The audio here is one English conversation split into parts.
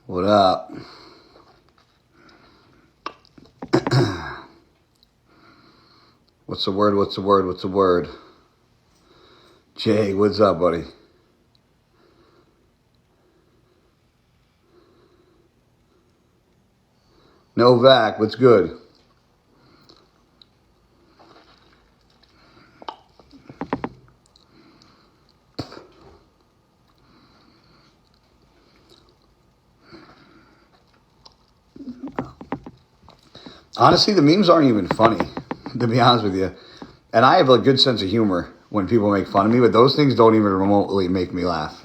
What up? What's the word? What's the word? What's the word? Jay, what's up, buddy? Novak, what's good? Honestly, the memes aren't even funny, to be honest with you. And I have a good sense of humor when people make fun of me, but those things don't even remotely make me laugh.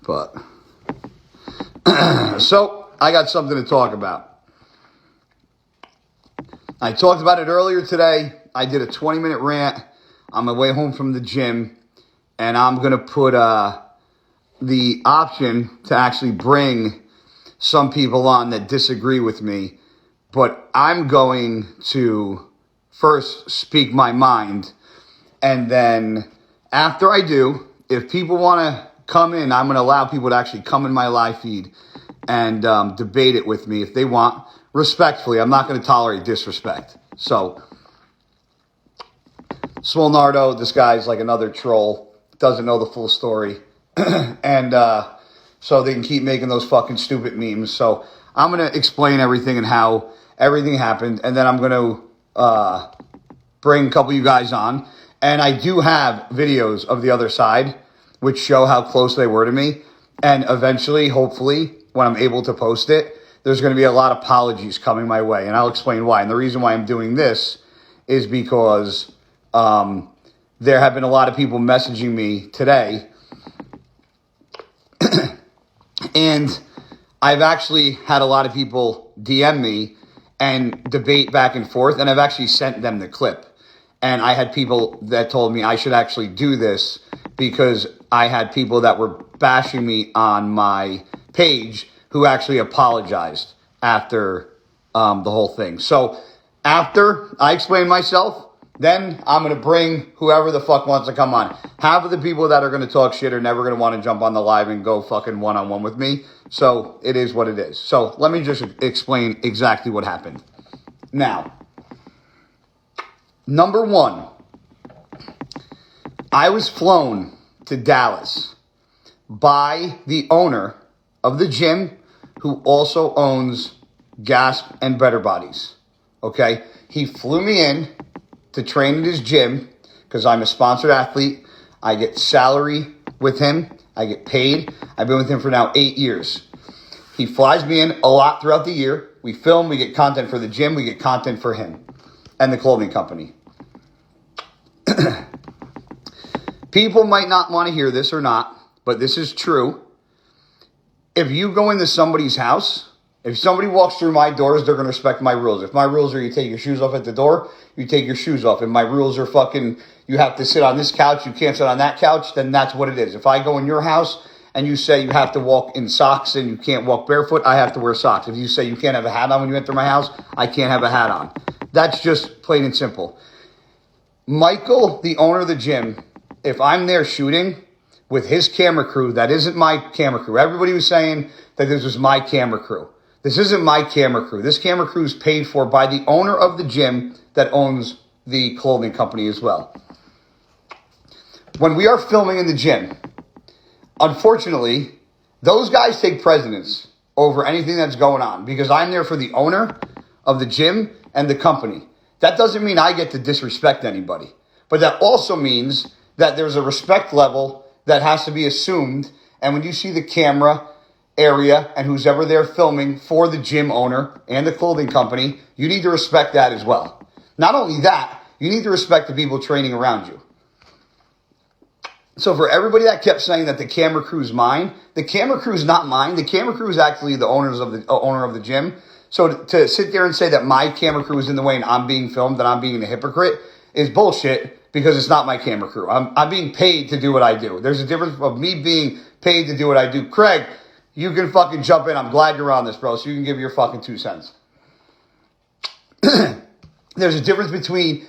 But, so, I got something to talk about. I talked about it earlier today. I did a 20-minute rant on my way home from the gym, and I'm going to put the option to actually bring some people on that disagree with me. But I'm going to first speak my mind, and then after I do, if people want to come in, I'm going to allow people to actually come in my live feed and debate it with me if they want, respectfully. I'm not going to tolerate disrespect. So, Swole Nardo, this guy's like another troll, doesn't know the full story, and so they can keep making those fucking stupid memes. So I'm going to explain everything and how everything happened, and then I'm going to bring a couple of you guys on. And I do have videos of the other side, which show how close they were to me. And eventually, hopefully, when I'm able to post it, there's going to be a lot of apologies coming my way. And I'll explain why. And the reason why I'm doing this is because there have been a lot of people messaging me today. And I've actually had a lot of people DM me and debate back and forth, and I've actually sent them the clip. And I had people that told me I should actually do this because I had people that were bashing me on my page who actually apologized after the whole thing. So after I explain myself, then I'm going to bring whoever the fuck wants to come on. Half of the people that are going to talk shit are never going to want to jump on the live and go fucking one-on-one with me. So it is what it is. So let me just explain exactly what happened. Now, number one, I was flown to Dallas by the owner of the gym who also owns Gasp and Better Bodies. Okay? He flew me in to train at his gym because I'm a sponsored athlete. I get salary with him. I get paid. I've been with him for now 8 years. He flies me in a lot throughout the year. We film, we get content for the gym, we get content for him and the clothing company. People might not want to hear this or not, but this is true. If you go into somebody's house, if somebody walks through my doors, they're going to respect my rules. If my rules are you take your shoes off at the door, you take your shoes off. If my rules are fucking, you have to sit on this couch, you can't sit on that couch, then that's what it is. If I go in your house and you say you have to walk in socks and you can't walk barefoot, I have to wear socks. If you say you can't have a hat on when you enter my house, I can't have a hat on. That's just plain and simple. Michael, the owner of the gym, if I'm there shooting with his camera crew, that isn't my camera crew. Everybody was saying that this was my camera crew. This isn't my camera crew. This camera crew is paid for by the owner of the gym that owns the clothing company as well. When we are filming in the gym, unfortunately, those guys take precedence over anything that's going on because I'm there for the owner of the gym and the company. That doesn't mean I get to disrespect anybody, but that also means that there's a respect level that has to be assumed. And when you see the camera area and who's ever there filming for the gym owner and the clothing company, you need to respect that as well. Not only that, you need to respect the people training around you. So for everybody that kept saying that the camera crew is mine, the camera crew is not mine. The camera crew is actually the owner of the gym. So to sit there and say that my camera crew is in the way and I'm being filmed, that I'm being a hypocrite, is bullshit because it's not my camera crew. I'm being paid to do what I do. There's a difference of me being paid to do what I do. Craig, you can fucking jump in. I'm glad you're on this, bro, so you can give your fucking 2 cents. There's a difference between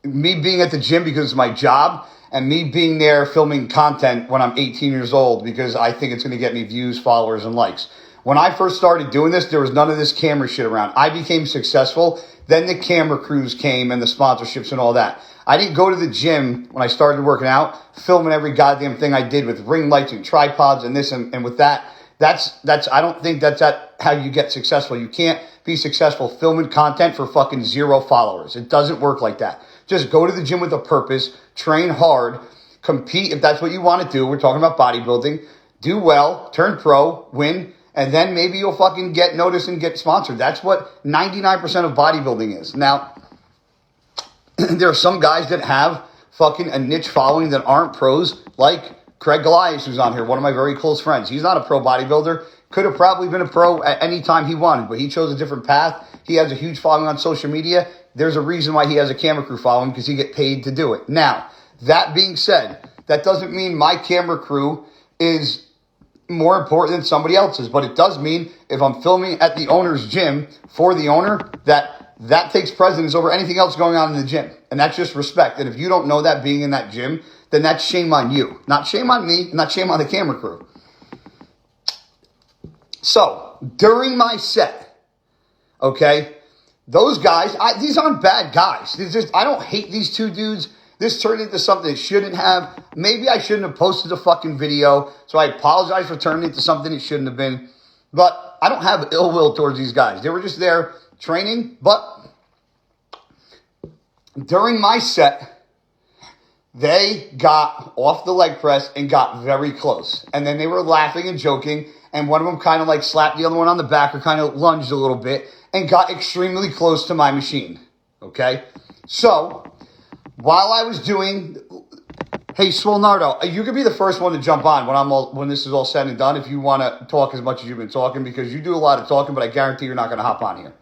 me being at the gym because it's my job and me being there filming content when I'm 18 years old because I think it's going to get me views, followers, and likes. When I first started doing this, there was none of this camera shit around. I became successful. Then the camera crews came and the sponsorships and all that. I didn't go to the gym when I started working out, filming every goddamn thing I did with ring lights and tripods and this and with that. That's I don't think that's how you get successful. You can't be successful filming content for fucking 0 followers. It doesn't work like that. Just go to the gym with a purpose, train hard, compete if that's what you want to do. We're talking about bodybuilding. Do well, turn pro, win, and then maybe you'll fucking get noticed and get sponsored. That's what 99% of bodybuilding is. Now, there are some guys that have fucking a niche following that aren't pros, like Craig Goliath, who's on here, one of my very close friends. He's not a pro bodybuilder. Could have probably been a pro at any time he wanted, but he chose a different path. He has a huge following on social media. There's a reason why he has a camera crew following because he get paid to do it. Now, that being said, that doesn't mean my camera crew is more important than somebody else's, but it does mean if I'm filming at the owner's gym for the owner, that takes precedence over anything else going on in the gym. And that's just respect. And if you don't know that being in that gym, then that's shame on you. Not shame on me, not shame on the camera crew. So, during my set, okay, those guys, these aren't bad guys. I don't hate these 2 dudes. This turned into something it shouldn't have. Maybe I shouldn't have posted a fucking video, so I apologize for turning it into something it shouldn't have been. But I don't have ill will towards these guys. They were just there training, but during my set, they got off the leg press and got very close. And then they were laughing and joking, and one of them kind of like slapped the other one on the back or kind of lunged a little bit and got extremely close to my machine, okay? So, while I was doing, hey, Swolnardo, you could be the first one to jump on when this is all said and done if you want to talk as much as you've been talking because you do a lot of talking, but I guarantee you're not going to hop on here.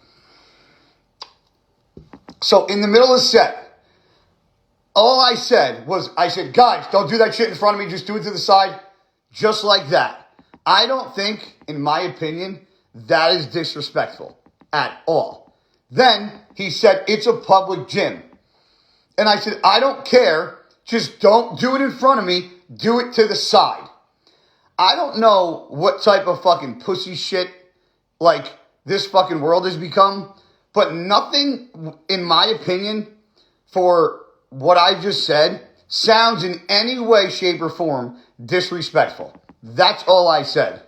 So, in the middle of the set, all I said was, guys, don't do that shit in front of me. Just do it to the side. Just like that. I don't think, in my opinion, that is disrespectful at all. Then he said, it's a public gym. And I said, I don't care. Just don't do it in front of me. Do it to the side. I don't know what type of fucking pussy shit like this fucking world has become, but nothing, in my opinion, for what I just said, sounds in any way, shape, or form disrespectful. That's all I said.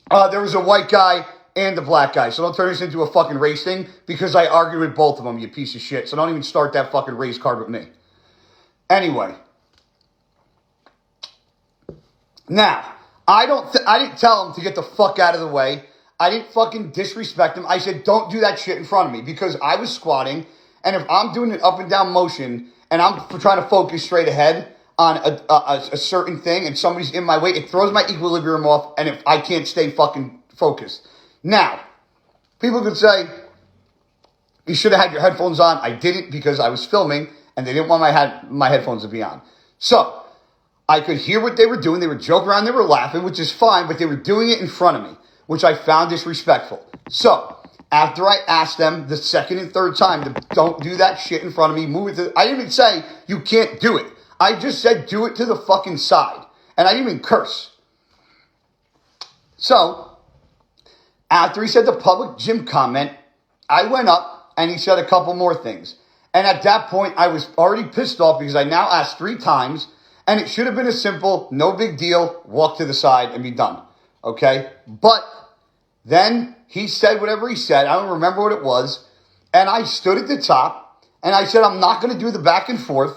There was a white guy and a black guy, so don't turn this into a fucking race thing because I argued with both of them, you piece of shit. So don't even start that fucking race card with me. Anyway. Now, I didn't tell him to get the fuck out of the way. I didn't fucking disrespect him. I said, don't do that shit in front of me because I was squatting, and if I'm doing an up and down motion and I'm trying to focus straight ahead on a certain thing and somebody's in my way, it throws my equilibrium off and if I can't stay fucking focused. Now, people could say, you should have had your headphones on. I didn't because I was filming and they didn't want my headphones to be on. So, I could hear what they were doing. They were joking around, they were laughing, which is fine, but they were doing it in front of me, which I found disrespectful. So, after I asked them the second and third time to don't do that shit in front of me, move it to, I didn't even say you can't do it. I just said do it to the fucking side. And I didn't even curse. So, after he said the public gym comment, I went up and he said a couple more things. And at that point, I was already pissed off because I now asked 3 times and it should have been a simple, no big deal, walk to the side and be done. Okay? But then he said whatever he said. I don't remember what it was. And I stood at the top and I said, I'm not going to do the back and forth.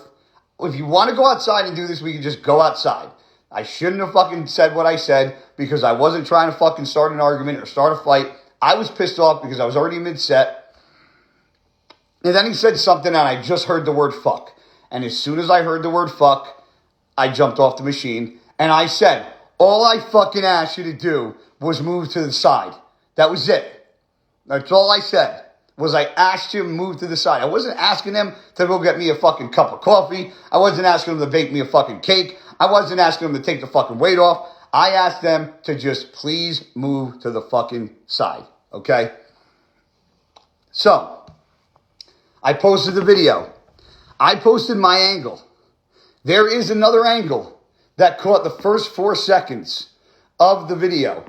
If you want to go outside and do this, we can just go outside. I shouldn't have fucking said what I said because I wasn't trying to fucking start an argument or start a fight. I was pissed off because I was already mid-set. And then he said something and I just heard the word fuck. And as soon as I heard the word fuck, I jumped off the machine. And I said, all I fucking asked you to do was move to the side. That was it. That's all I said. was I asked him to move to the side. I wasn't asking them to go get me a fucking cup of coffee. I wasn't asking them to bake me a fucking cake. I wasn't asking them to take the fucking weight off. I asked them to just please move to the fucking side, okay? So, I posted the video. I posted my angle. There is another angle that caught the first 4 seconds of the video.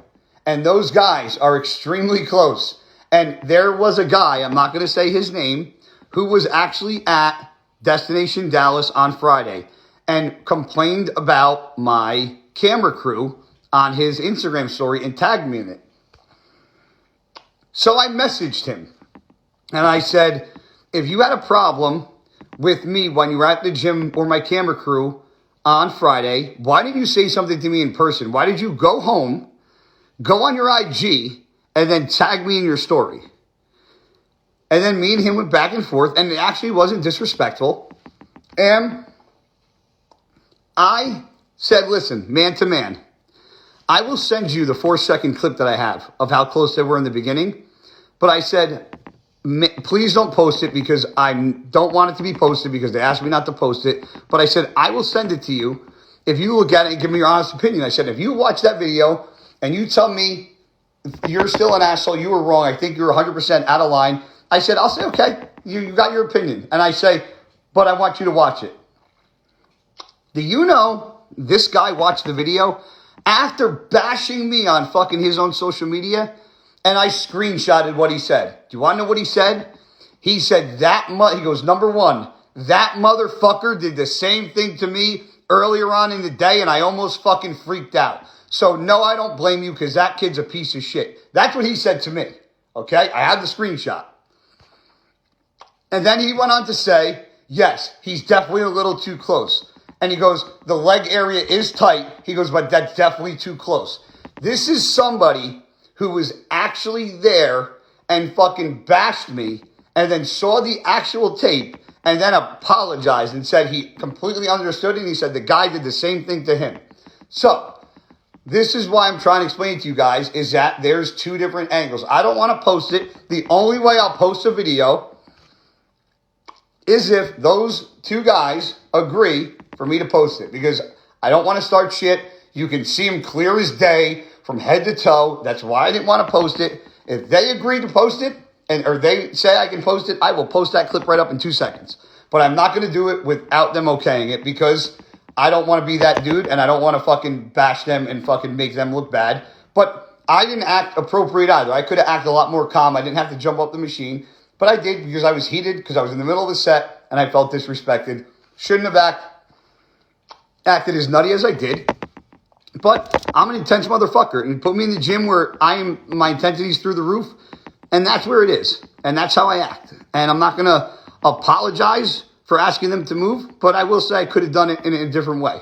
And those guys are extremely close. And there was a guy, I'm not going to say his name, who was actually at Destination Dallas on Friday and complained about my camera crew on his Instagram story and tagged me in it. So I messaged him and I said, if you had a problem with me when you were at the gym or my camera crew on Friday, why didn't you say something to me in person? Why did you go home, go on your IG, and then tag me in your story? And then me and him went back and forth, and it actually wasn't disrespectful. And I said, listen, man to man, I will send you the 4-second clip that I have of how close they were in the beginning. But I said, please don't post it because I don't want it to be posted because they asked me not to post it. But I said, I will send it to you if you look at it and give me your honest opinion. I said, if you watch that video and you tell me you're still an asshole, you were wrong, I think you're 100% out of line, I said, I'll say, okay, you got your opinion. And I say, but I want you to watch it. Do you know this guy watched the video after bashing me on fucking his own social media? And I screenshotted what he said. Do you want to know what he said? He said, he goes, number one, that motherfucker did the same thing to me earlier on in the day and I almost fucking freaked out. So no, I don't blame you because that kid's a piece of shit. That's what he said to me. Okay? I have the screenshot. And then he went on to say, yes, he's definitely a little too close. And he goes, the leg area is tight. He goes, but that's definitely too close. This is somebody who was actually there and fucking bashed me and then saw the actual tape and then apologized and said he completely understood it. And he said the guy did the same thing to him. So this is why I'm trying to explain to you guys is that there's two different angles. I don't want to post it. The only way I'll post a video is if those two guys agree for me to post it because I don't want to start shit. You can see them clear as day from head to toe. That's why I didn't want to post it. If they agree to post it or they say I can post it, I will post that clip right up in 2 seconds. But I'm not going to do it without them okaying it because I don't want to be that dude and I don't want to fucking bash them and fucking make them look bad. But I didn't act appropriate either. I could have acted a lot more calm. I didn't have to jump up the machine. But I did because I was heated because I was in the middle of the set and I felt disrespected. Shouldn't have acted as nutty as I did. But I'm an intense motherfucker. And put me in the gym where my intensity's through the roof. And that's where it is. And that's how I act. And I'm not going to apologize for asking them to move. But I will say I could have done it in a different way.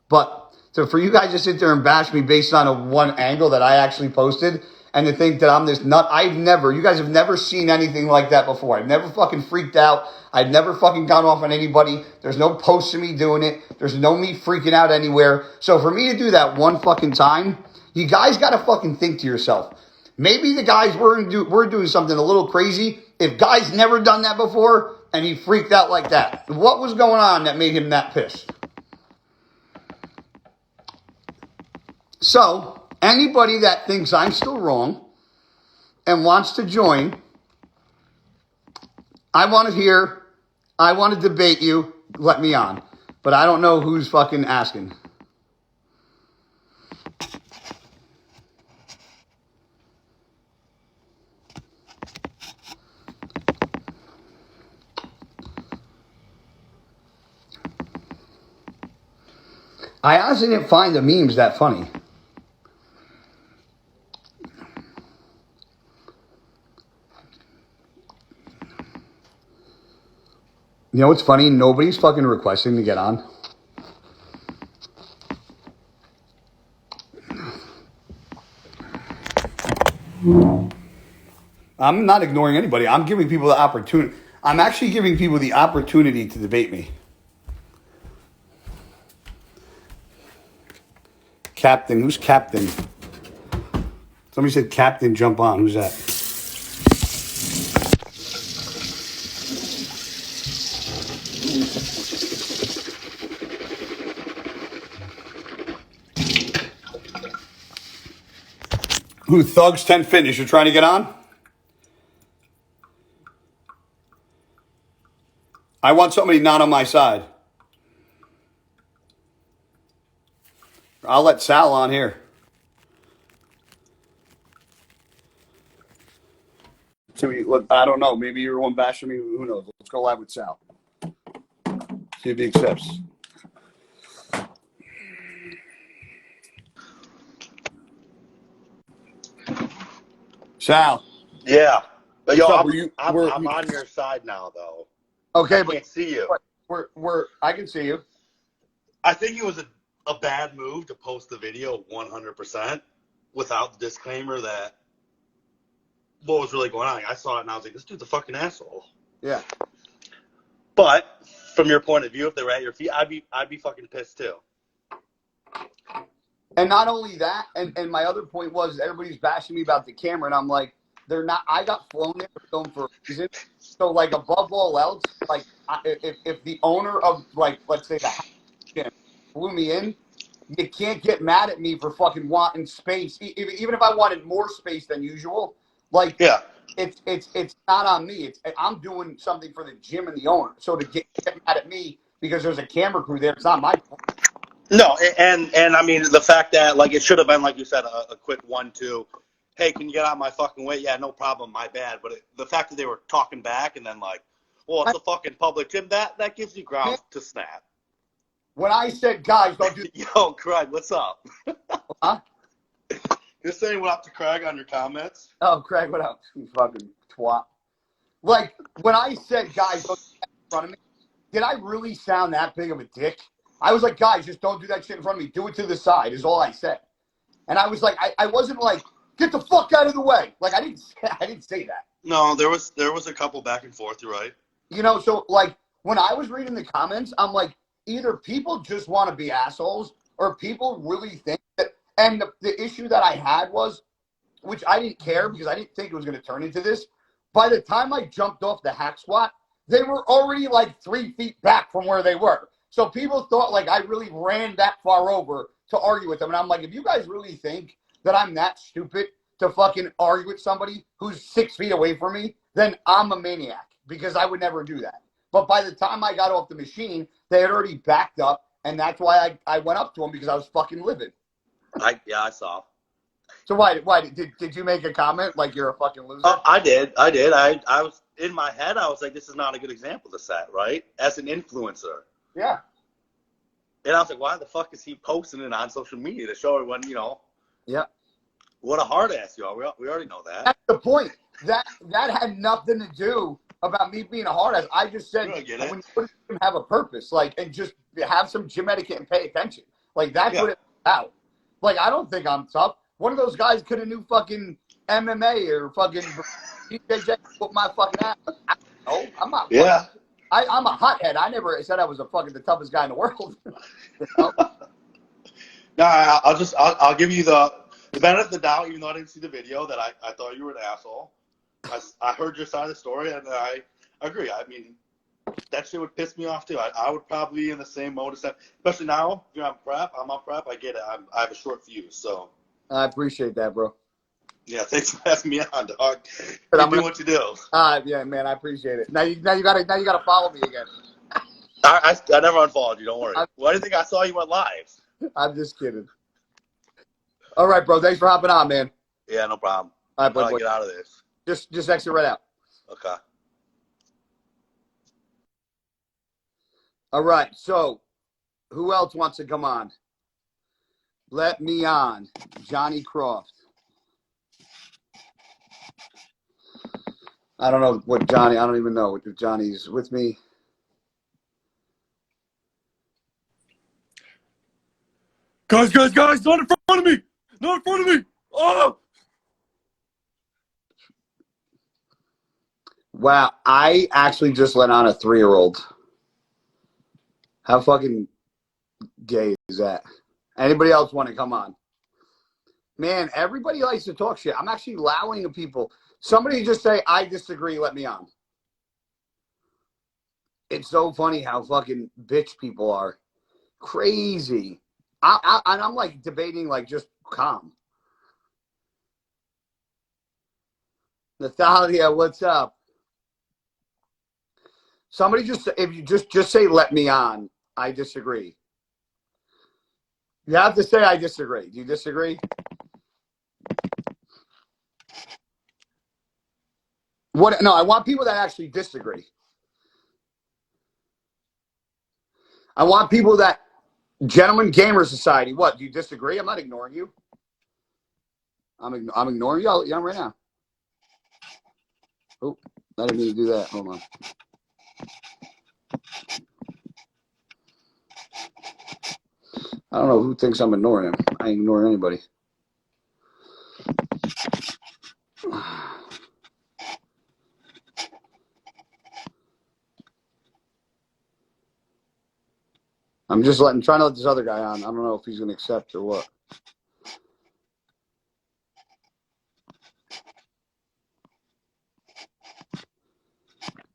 But so for you guys to sit there and bash me based on a one angle that I actually posted and to think that I'm this nut, you guys have never seen anything like that before. I've never fucking freaked out. I've never fucking gone off on anybody. There's no posts of me doing it. There's no me freaking out anywhere. So for me to do that one fucking time, you guys got to fucking think to yourself. Maybe the guys were doing something a little crazy. If guys never done that before and he freaked out like that, what was going on that made him that pissed? So anybody that thinks I'm still wrong and wants to join, I want to debate you, let me on. But I don't know who's fucking asking. I honestly didn't find the memes that funny. You know what's funny? Nobody's fucking requesting to get on. I'm not ignoring anybody. I'm giving people the opportunity. I'm actually giving people the opportunity to debate me. Captain. Who's Captain? Somebody said Captain, jump on. Who's that? Who, Thugs 10 Fitness? You're trying to get on? I want somebody not on my side. I'll let Sal on here. So I don't know. Maybe you're one bashing me. Who knows? Let's go live with Sal. See if he accepts. Sal. Yeah. But yo, I'm I'm on your side now, though. Okay, I can't see you. I can see you. I think it was a bad move to post the video 100% without the disclaimer that what was really going on. I saw it and I was like, this dude's a fucking asshole. Yeah. But from your point of view, if they were at your feet, I'd be fucking pissed too. And not only that, and my other point was everybody's bashing me about the camera, and I'm like, they're not. I got flown there to film for a reason. So, like, above all else, like, if the owner of, like, let's say the gym flew me in, you can't get mad at me for fucking wanting space. Even if I wanted more space than usual, like, Yeah. It's not on me. I'm doing something for the gym and the owner. So to get mad at me because there's a camera crew there, it's not my fault. No, and I mean, the fact that, like, it should have been, like you said, a quick 1-2. Hey, can you get out of my fucking way? Yeah, no problem, my bad. But the fact that they were talking back and then, like, well, it's a fucking public gym, that gives you grounds to snap. When I said, guys, don't do Yo, Craig, what's up? Huh? You're saying what up to Craig on your comments? Oh, Craig, what up? You fucking twat. Like, when I said, guys, don't do that in front of me, did I really sound that big of a dick? I was like, guys, just don't do that shit in front of me. Do it to the side is all I said. And I was like, I wasn't like, get the fuck out of the way. Like, I didn't say that. No, there was a couple back and forth, you're right. You know, so, like, when I was reading the comments, I'm like, either people just want to be assholes or people really think that. And the issue that I had was, which I didn't care because I didn't think it was going to turn into this. By the time I jumped off the hack squat, they were already like 3 feet back from where they were. So people thought like I really ran that far over to argue with them. And I'm like, if you guys really think that I'm that stupid to fucking argue with somebody who's 6 feet away from me, then I'm a maniac because I would never do that. But by the time I got off the machine, they had already backed up. And that's why I went up to them because I was fucking livid. I saw. So why did you make a comment like you're a fucking loser? I did. I was in my head. I was like, this is not a good example to set, right? As an influencer. Yeah. And I was like, why the fuck is he posting it on social media to show everyone, you know? Yeah. What a hard ass you are. We already know that. That's the point. That had nothing to do about me being a hard ass. I just said when you have a purpose, like, and just have some gym etiquette and pay attention. Like that's what it's about. Like I don't think I'm tough. One of those guys could have knew fucking MMA or fucking DJ with my fucking ass. I don't know. I'm not. Yeah. I'm a hothead. I never said I was the toughest guy in the world. You know? No, I'll give you the benefit of the doubt, even though I didn't see the video, that I thought you were an asshole. I heard your side of the story, and I agree. I mean, that shit would piss me off, too. I would probably be in the same mode as that. Especially now, if you're on prep, I'm on prep, I get it. I have a short fuse, so. I appreciate that, bro. Yeah, thanks for having me on, dog. You do what you do. Yeah, man, I appreciate it. Now you gotta follow me again. I never unfollowed you. Don't worry. Why do you think I saw you went live? I'm just kidding. All right, bro. Thanks for hopping on, man. Yeah, no problem. All right, boy. Get out of this. Just exit right out. Okay. All right. So, who else wants to come on? Let me on, Johnny Croft. I don't know what Johnny. I don't even know if Johnny's with me. Guys, not in front of me! Not in front of me! Oh! Wow, I actually just let on a 3-year-old. How fucking gay is that? Anybody else want to come on? Man, everybody likes to talk shit. I'm actually allowing the people. Somebody just say, I disagree, let me on. It's so funny how fucking bitch people are. Crazy. And I'm like debating, like, just calm. Natalia, what's up? Somebody if you just say let me on. I disagree. You have to say I disagree. Do you disagree? What? No, I want people that actually disagree. I want people that Gentleman Gamer Society. What? Do you disagree? I'm not ignoring you. I'm ignoring you. Yeah, right now. Oh, I didn't mean to do that. Hold on. I don't know who thinks I'm ignoring him. I ain't ignoring anybody. I'm just trying to let this other guy on. I don't know if he's going to accept or what.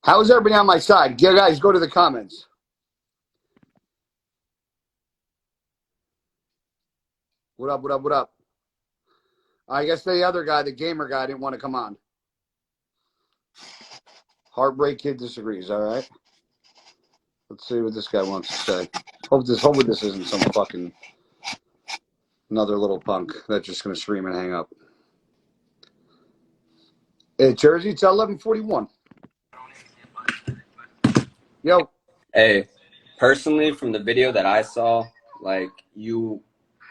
How is everybody on my side? Yeah, guys, go to the comments. What up, what up, what up? I guess the other guy, the gamer guy, didn't want to come on. Heartbreak Kid disagrees, all right? Let's see what this guy wants to say. Hope this isn't some fucking another little punk that's just going to scream and hang up. Hey, Jersey, it's 11:41. Yo. Hey, personally, from the video that I saw, like, you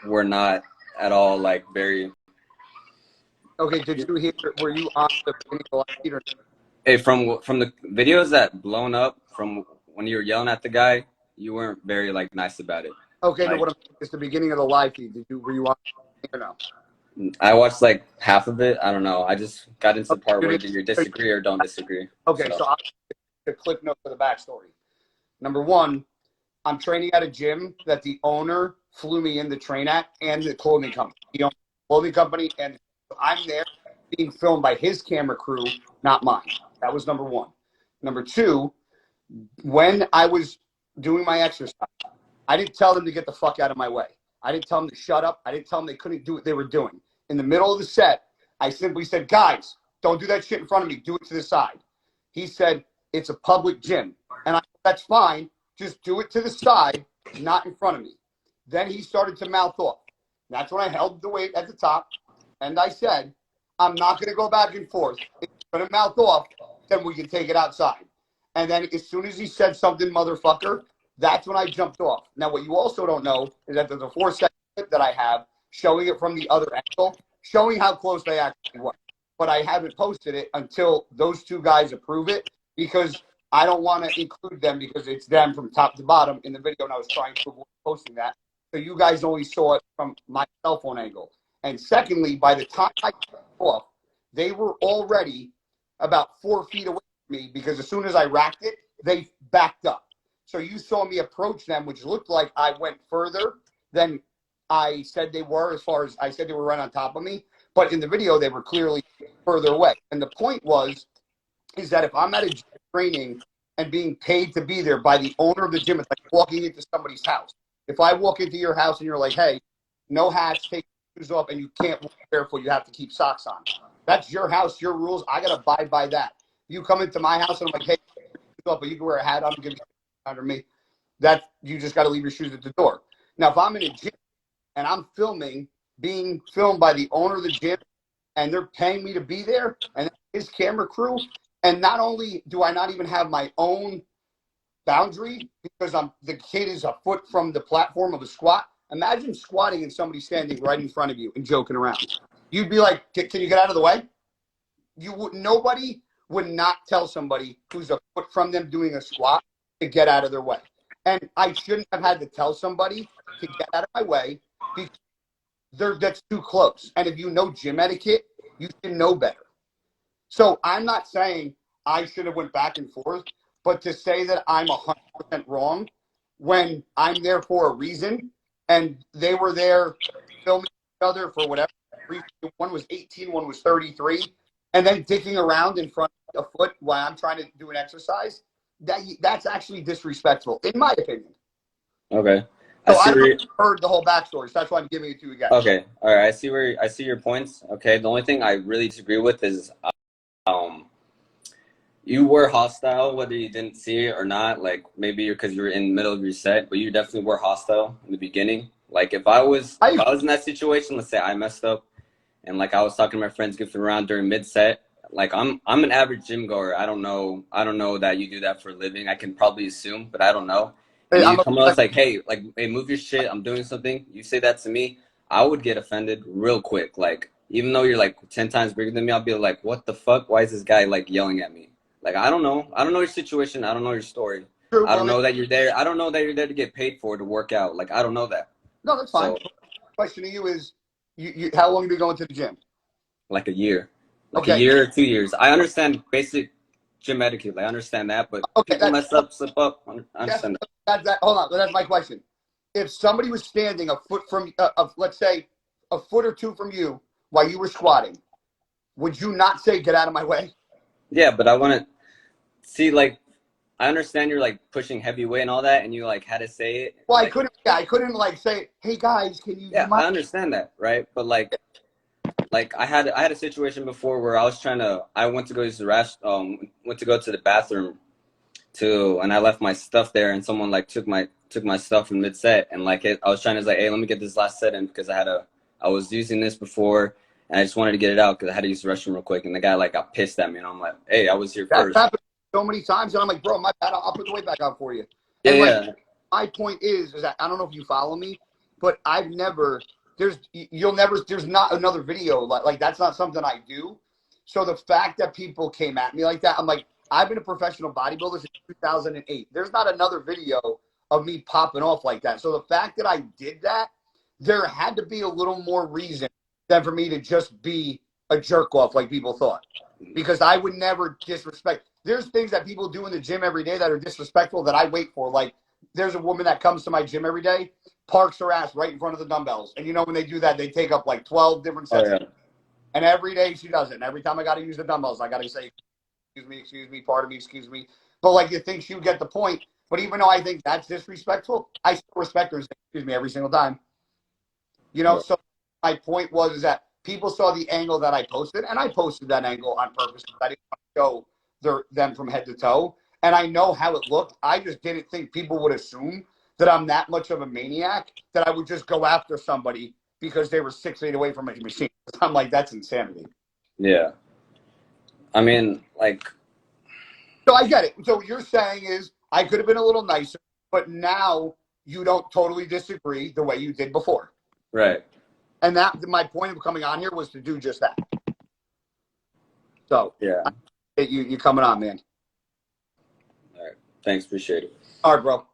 were not at all, like, very... Okay, did you hear, were you on the beginning of the live feed or... Hey, from the videos that blown up from when you were yelling at the guy, you weren't very, like, nice about it. Okay, like, no, what I'm saying is the beginning of the live feed. Were you on or no? I watched, like, half of it. I don't know. I just got into the part where you disagree or don't disagree. Okay, so I'll give the clip note for the backstory. Number one, I'm training at a gym that the owner flew me in to train at and the clothing company. He owns the clothing company, and I'm there being filmed by his camera crew, not mine. That was number one. Number two, when I was doing my exercise, I didn't tell them to get the fuck out of my way. I didn't tell them to shut up. I didn't tell them they couldn't do what they were doing. In the middle of the set, I simply said, guys, don't do that shit in front of me. Do it to the side. He said, it's a public gym. And I said, that's fine. Just do it to the side, not in front of me. Then he started to mouth off. That's when I held the weight at the top. And I said, I'm not going to go back and forth. If you're going to mouth off, then we can take it outside. And then as soon as he said something, motherfucker, that's when I jumped off. Now, what you also don't know is that there's a 4-second clip that I have showing it from the other angle, showing how close they actually were. But I haven't posted it until those two guys approve it because I don't want to include them because it's them from top to bottom in the video, and I was trying to avoid posting that. So you guys only saw it from my cell phone angle. And secondly, by the time I got off, they were already about 4 feet away from me because as soon as I racked it, they backed up. So you saw me approach them, which looked like I went further than I said they were, as far as I said they were right on top of me. But in the video, they were clearly further away. And the point is that if I'm at a gym training and being paid to be there by the owner of the gym, it's like walking into somebody's house. If I walk into your house and you're like, hey, no hats, take your shoes off, and you can't walk barefoot, you have to keep socks on. That's your house, your rules. I got to abide by that. You come into my house and I'm like, hey, but you can wear a hat on and give me under me. That you just got to leave your shoes at the door. Now, if I'm in a gym and I'm filming, being filmed by the owner of the gym, and they're paying me to be there, and his camera crew, and not only do I not even have my own boundary because the kid is a foot from the platform of a squat. Imagine squatting and somebody standing right in front of you and joking around. You'd be like, can you get out of the way? Nobody would not tell somebody who's a foot from them doing a squat to get out of their way. And I shouldn't have had to tell somebody to get out of my way because that's too close. And if you know gym etiquette, you should know better. So I'm not saying I should have went back and forth, but to say that I'm 100% wrong when I'm there for a reason and they were there filming each other for whatever reason. One was 18, one was 33, and then dicking around in front of a foot while I'm trying to do an exercise. that's actually disrespectful, in my opinion. Okay. So I don't know if you've heard the whole backstory, so that's why I'm giving it to you again. Okay. All right. I see your points. Okay. The only thing I really disagree with is um you were hostile whether you didn't see it or not. Like maybe because you were in the middle of your set, but you definitely were hostile in the beginning. Like if I was in that situation, let's say I messed up and like I was talking to my friends goofing around during mid set, like I'm an average gym goer. I don't know that you do that for a living. I can probably assume, but I don't know. And then you come out, it's like, hey, move your shit. I'm doing something. You say that to me, I would get offended real quick. Like, even though you're like 10 times bigger than me, I'll be like, what the fuck? Why is this guy like yelling at me? Like, I don't know. I don't know your situation. I don't know your story. True, I don't know that you're there. I don't know that you're there to get paid for to work out. Like, I don't know that. No, that's fine. So, question to you is, how long have you been going to the gym? like a year. Like Okay. a year or 2 years. I understand basic gym etiquette. I understand that, but people mess up, slip up. I understand that. Hold on. That's my question. If somebody was standing a foot from, let's say, a foot or two from you while you were squatting, would you not say, get out of my way? Yeah, but I want to see, like, I understand you're like pushing heavy weight and all that, and you like had to say it. Well, like, I couldn't like say, hey guys, can you? Yeah, I understand that, right? But like I had a situation before where I went to go use the went to go to the bathroom and I left my stuff there, and someone like took my stuff in mid set, and like I was trying to like, hey, let me get this last set in because I was using this before. And I just wanted to get it out because I had to use the restroom real quick. And the guy like got pissed at me, and I'm like, "Hey, I was here first." That's happened so many times, and I'm like, "Bro, my bad. I'll put the weight back on for you." Yeah, and yeah. My point is that I don't know if you follow me, but there's not another video like that's not something I do. So the fact that people came at me like that, I'm like, I've been a professional bodybuilder since 2008. There's not another video of me popping off like that. So the fact that I did that, there had to be a little more reason than for me to just be a jerk off like people thought. Because I would never disrespect. There's things that people do in the gym every day that are disrespectful that I wait for. Like, there's a woman that comes to my gym every day, parks her ass right in front of the dumbbells. And you know, when they do that, they take up like 12 different sets. Oh, yeah. And every day she does it. And every time I got to use the dumbbells, I got to say, excuse me, pardon me, excuse me. But like, you think she would get the point. But even though I think that's disrespectful, I still respect her and say, excuse me, every single time. You know, so my point was that people saw the angle that I posted, and I posted that angle on purpose because I didn't want to show them from head to toe. And I know how it looked. I just didn't think people would assume that I'm that much of a maniac that I would just go after somebody because they were 6 feet away from a machine. I'm like, that's insanity. Yeah. I mean, like. So I get it. So what you're saying is I could have been a little nicer, but now you don't totally disagree the way you did before. Right. And that my point of coming on here was to do just that. So yeah, you coming on, man. All right. Thanks. Appreciate it. All right, bro.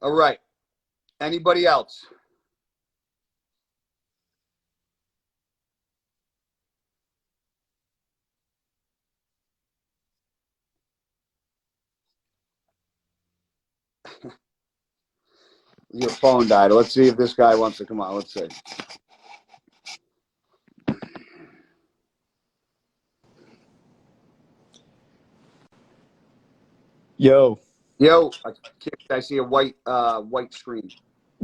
All right. Anybody else? Your phone died. Let's see if this guy wants to come on. Let's see. Yo, I see a white screen.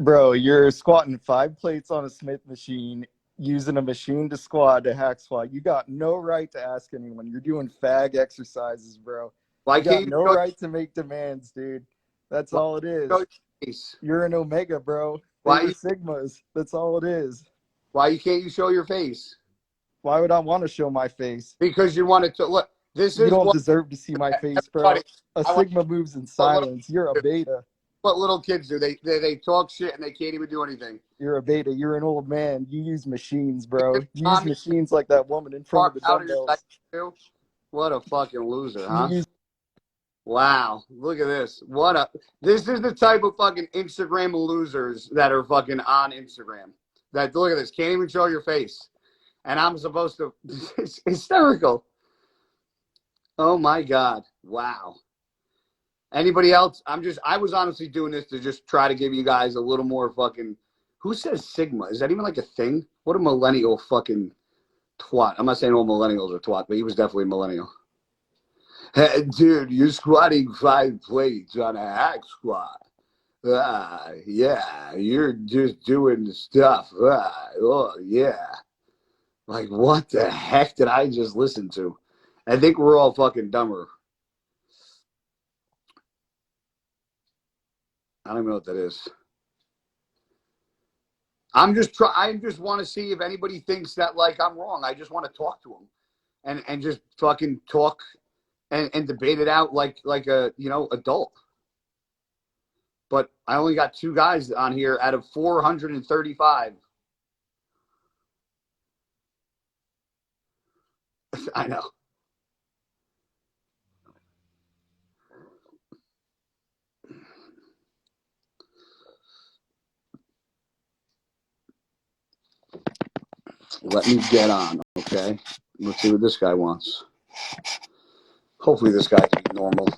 bro, you're squatting 5 plates on a Smith machine, using a machine to squat, to hack squat. You got no right to ask anyone. You're doing fag exercises, bro. You got no right to make demands, dude. That's all it is. You're an Omega, bro. Why Sigmas? That's all it is. Why can't you show your face? Why would I want to show my face? Because you wanted to look. You don't deserve to see my face, bro. A Sigma moves in silence. You're a beta. What little kids do? They talk shit and they can't even do anything. You're a beta. You're an old man. You use machines, bro. You use machines like that woman in front of the dumbbells. What a fucking loser, huh? Wow, look at this. This is the type of fucking Instagram losers that are fucking on Instagram. That look at this, can't even show your face. And I'm supposed to it's hysterical. Oh my God. Wow. Anybody else? I was honestly doing this to just try to give you guys a little more fucking, who says Sigma? Is that even like a thing? What a millennial fucking twat. I'm not saying all millennials are twat, but he was definitely a millennial. Hey, dude, you're squatting 5 plates on a hack squat. Yeah, you're just doing stuff. Oh, yeah. Like, what the heck did I just listen to? I think we're all fucking dumber. I don't even know what that is. I just want to see if anybody thinks that like I'm wrong. I just want to talk to them and just fucking talk and debate it out like a adult. But I only got 2 guys on here out of 435. I know. Let me get on, okay? Let's see what this guy wants. Hopefully this guy can be normal.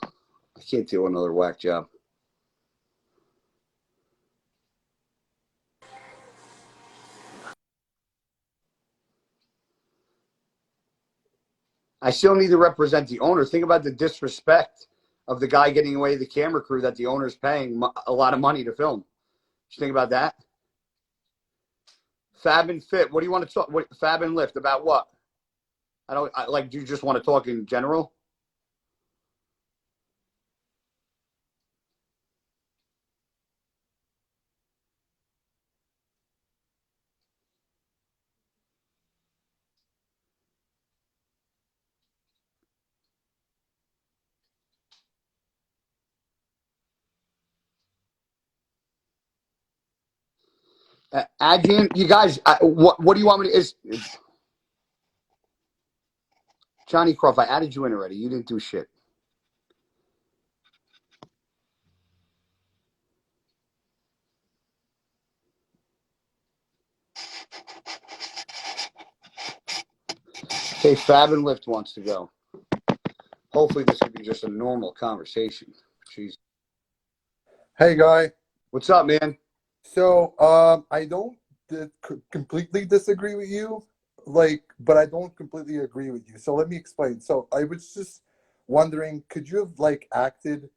I can't deal with another whack job. I still need to represent the owner. Think about the disrespect of the guy getting away the camera crew that the owner's paying a lot of money to film. Just think about that. Fab and Fit. What do you want to talk? Fab and Lift about what? Do you just want to talk in general? Adrian, you guys, what do you want me to? Is Johnny Croft? I added you in already. You didn't do shit. Okay, Fab and Lift wants to go. Hopefully, this will be just a normal conversation. Jeez. Hey, guy. What's up, man? So, I don't completely disagree with you, but I don't completely agree with you. So let me explain. So I was just wondering, could you have acted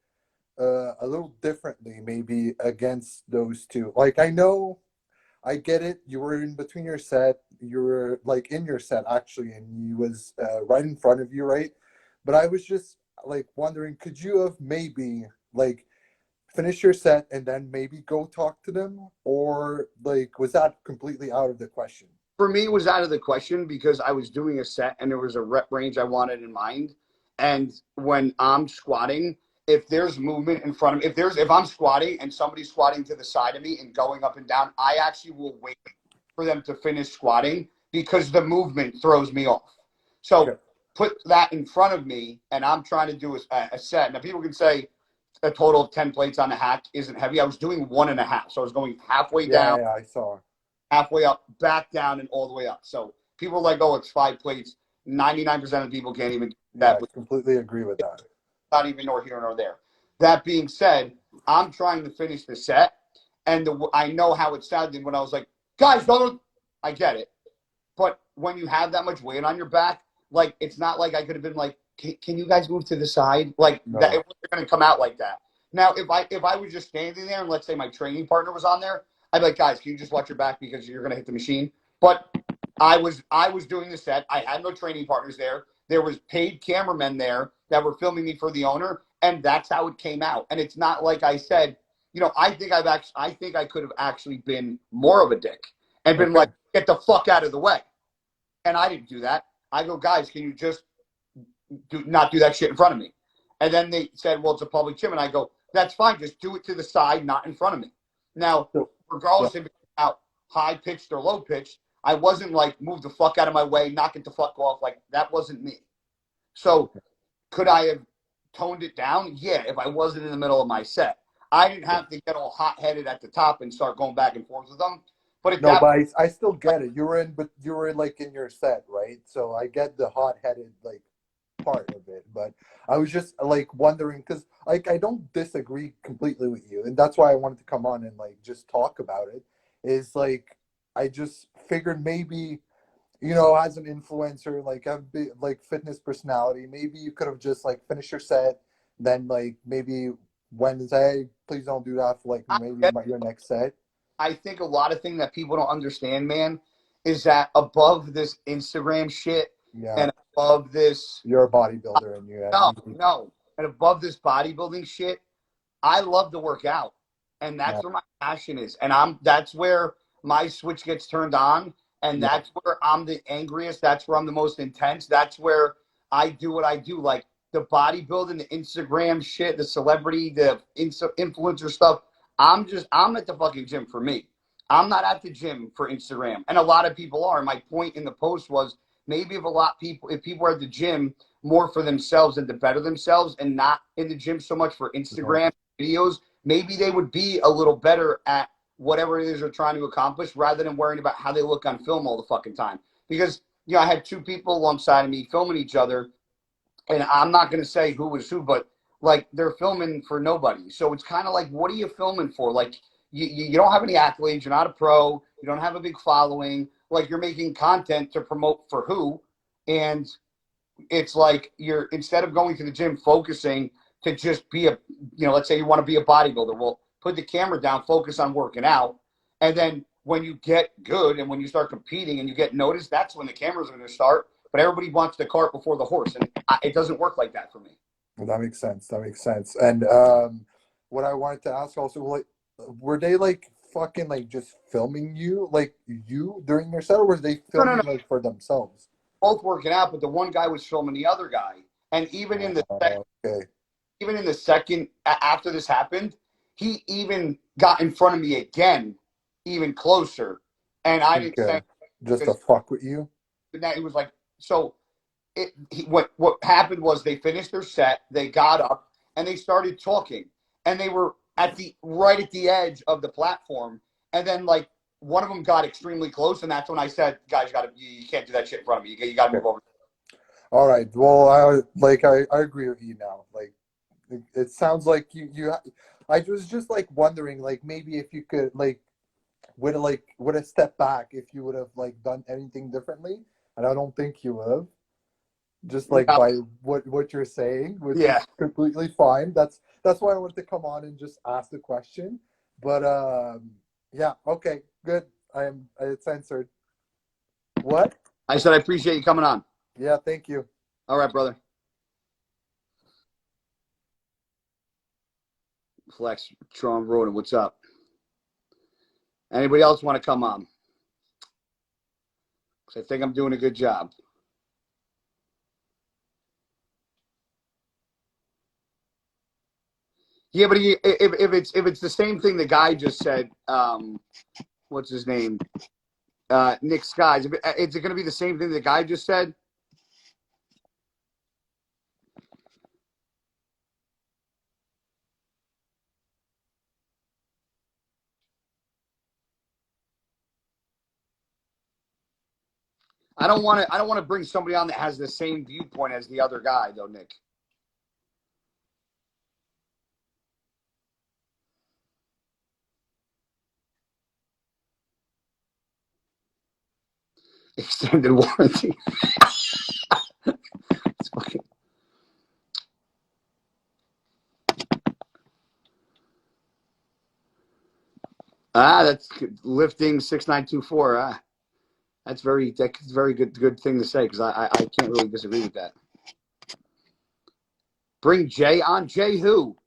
a little differently, maybe against those two? I know, I get it. You were in between your set. You were in your set actually, and he was right in front of you, right? But I was just wondering, could you have maybe finish your set and then maybe go talk to them, or was that completely out of the question? For me, it was out of the question because I was doing a set and there was a rep range I wanted in mind. And when I'm squatting, if there's movement in front of me, if I'm squatting and somebody's squatting to the side of me and going up and down, I actually will wait for them to finish squatting because the movement throws me off. So Okay. put that in front of me and I'm trying to do a set. Now people can say a total of 10 plates on the hack isn't heavy. I was doing 1.5. So I was going halfway down. Yeah, I saw. Halfway up, back down, and all the way up. So people are like, oh, it's 5 plates. 99% of people can't even do that. I completely agree with that. Not even nor here nor there. That being said, I'm trying to finish the set, and I know how it sounded when I was like, guys, don't. I get it. But when you have that much weight on your back, it's not like I could have been like, can you guys move to the side? No. That it wasn't going to come out like that. Now, if I was just standing there and let's say my training partner was on there, I'd be like, guys, can you just watch your back because you're going to hit the machine? But I was doing the set. I had no training partners there. There was paid cameramen there that were filming me for the owner, and that's how it came out. And it's not like I said, I think I could have actually been more of a dick and been like, get the fuck out of the way. And I didn't do that. I go, guys, can you just not do that shit in front of me? And then they said, well, it's a public gym. And I go, that's fine. Just do it to the side, not in front of me. Now, regardless if it's out high pitched or low pitched, I wasn't like, move the fuck out of my way, knock it the fuck off. That wasn't me. So could I have toned it down? Yeah, if I wasn't in the middle of my set. I didn't have to get all hot-headed at the top and start going back and forth with them. But I still get it. You were in your set, right? So I get the hot-headed part of it, but I was just wondering because I don't disagree completely with you, and that's why I wanted to come on and just talk about it. Is I just figured maybe as an influencer, like have like fitness personality, maybe you could have just like finished your set, then like maybe Wednesday, please don't do that for like I maybe get your next set. I think a lot of things that people don't understand, man, is that above this Instagram shit Yeah, and above this, you're a bodybuilder and no, no, and above this bodybuilding shit, I love to work out, and yeah, that's where my passion is, and that's where my switch gets turned on, and yeah, that's where I'm the angriest. That's where I'm the most intense. That's where I do what I do, like the bodybuilding, the Instagram shit, the celebrity, the influencer stuff. I'm at the fucking gym for me. I'm not at the gym for Instagram, and a lot of people are. My point in the post was maybe if people are at the gym more for themselves and to better themselves, and not in the gym so much for yeah, Instagram videos, maybe they would be a little better at whatever it is they're trying to accomplish rather than worrying about how they look on film all the fucking time. Because, I had two people alongside of me filming each other, and I'm not going to say who was who, but like they're filming for nobody. So it's kind of like, what are you filming for? Like, you don't have any accolades. You're not a pro. You don't have a big following. Like, you're making content to promote for who? And it's like you're, instead of going to the gym focusing to just be a, let's say you want to be a bodybuilder, well, put the camera down, focus on working out, and then when you get good and when you start competing and you get noticed, that's when the cameras are going to start. But everybody wants the cart before the horse, and it doesn't work like that for me. well, that makes sense. That makes sense. And what I wanted to ask also, like, were they like fucking like just filming you, like you during your set, or was they No, no, filming no. like for themselves? Both working out, but the one guy was filming the other guy, and Okay. even in the second after this happened, he even got in front of me again, even closer, and I didn't say Okay. Just to because fuck with you. he was like, so what happened was they finished their set, they got up, and they started talking, and they were right at the edge of the platform, and then like one of them got extremely close, and that's when I said, guys, you can't do that shit in front of me. You got to move over. All right. Well, I agree with you now. Like, it sounds like I was just like wondering, like maybe if you could would have stepped back if you would have like done anything differently, and I don't think you would have. Just like No, by what you're saying, which yeah, is completely fine. That's why I wanted to come on and just ask the question. But yeah, okay, good. It's answered. What? I said I appreciate you coming on. Yeah, thank you. All right, brother. Flex, Tron Roden, what's up? Anybody else want to come on? Because I think I'm doing a good job. Yeah, but if it's the same thing the guy just said, what's his name? Nick Skies. Is it going to be the same thing the guy just said? I don't want to bring somebody on that has the same viewpoint as the other guy, though, Nick. Extended warranty. It's fucking... That's lifting 6924. That's very good thing to say because I can't really disagree with that. Bring Jay on. Jay who?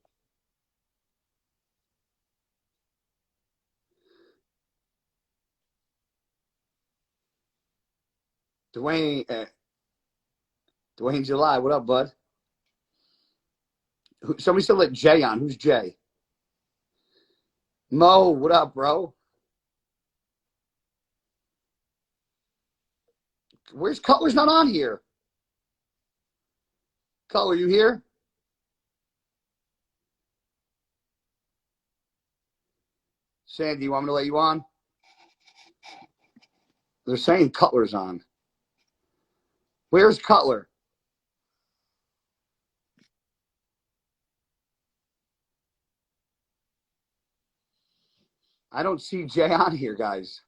Dwayne July. What up, bud? Somebody said let Jay on. Who's Jay? Mo, what up, bro? Where's Cutler's not on here? Cutler, you here? Sandy, you want me to let you on? They're saying Cutler's on. Where's Cutler? I don't see Jay on here, guys.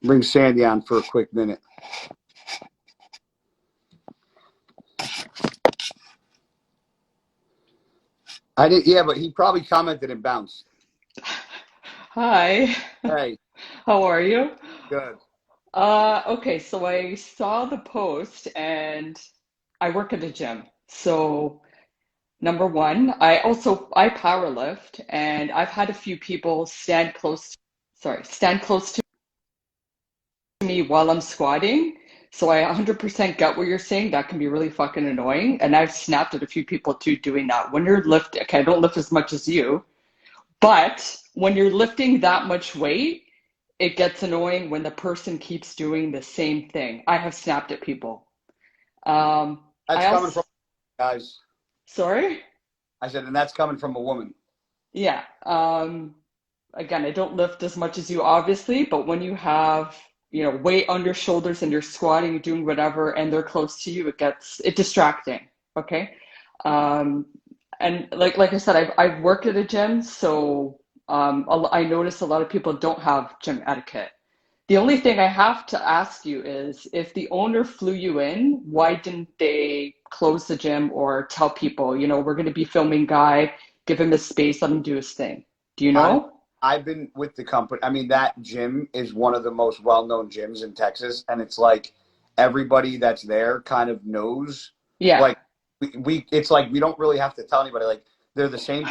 Bring Sandy on for a quick minute. I did, yeah, but he probably commented and bounced. Hi, Hey, how are you? good. Okay, so I saw the post and I work at a gym. So number one, I power lift and I've had a few people stand close to me while I'm squatting. So I 100% get what you're saying. That can be really fucking annoying. And I've snapped at a few people too doing that. When you're lifting, okay, I don't lift as much as you. But when you're lifting that much weight, it gets annoying when the person keeps doing the same thing. I have snapped at people. That's I coming also, from guys. sorry? I said, and that's coming from a woman. Yeah. Again, I don't lift as much as you, obviously, but when you have, weight on your shoulders and you're squatting, you're doing whatever, and they're close to you, it distracting. Okay. Um, and like I said, I've worked at a gym, so I notice a lot of people don't have gym etiquette. The only thing I have to ask you is if the owner flew you in, why didn't they close the gym or tell people, we're going to be filming Guy, give him his space, let him do his thing? Do you I, know? I've been with the company. I mean, that gym is one of the most well-known gyms in Texas, and it's like everybody that's there kind of knows. Yeah, Like it's like we don't really have to tell anybody. Like they're the same.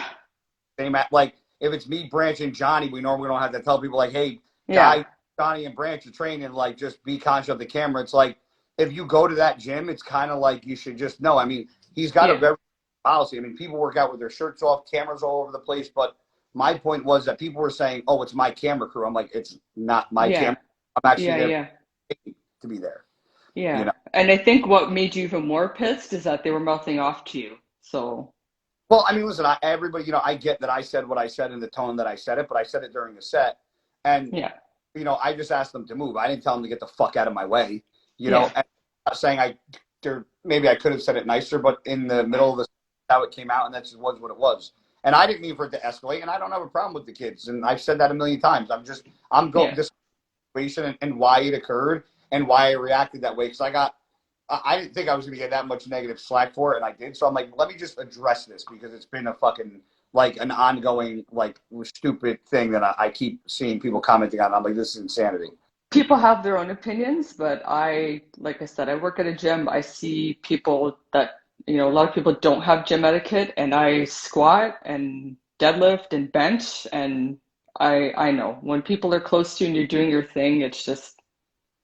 Like if it's me, Branch, and Johnny, we normally don't have to tell people like, hey, yeah, Guy, Johnny, and Branch are training. Like just be conscious of the camera. It's like if you go to that gym, it's kind of like you should just know. I mean, he's got a yeah, very policy. I mean, people work out with their shirts off, cameras all over the place, but my point was that people were saying, "Oh, it's my camera crew." I'm like, "It's not my yeah, camera. I'm actually yeah, there yeah, to be there." You yeah. know. And I think what made you even more pissed is that they were mouthing off to you. So, Well, I mean, listen, everybody, I get that I said what I said in the tone that I said it, but I said it during the set, and yeah, I just asked them to move. I didn't tell them to get the fuck out of my way. yeah, And I'm saying maybe I could have said it nicer, but in the middle of the how it came out, and that just was what it was. And I didn't mean for it to escalate, and I don't have a problem with the kids, and I've said that a million times. I'm going yeah. this situation and why it occurred and why I reacted that way because I didn't think I was going to get that much negative slack for it, and I did. So I'm like, let me just address this because it's been a fucking like an ongoing like stupid thing that I keep seeing people commenting on. I'm like, this is insanity. People have their own opinions, but like I said, I work at a gym. I see people that, a lot of people don't have gym etiquette, and I squat and deadlift and bench, and I know when people are close to you and you're doing your thing, it's just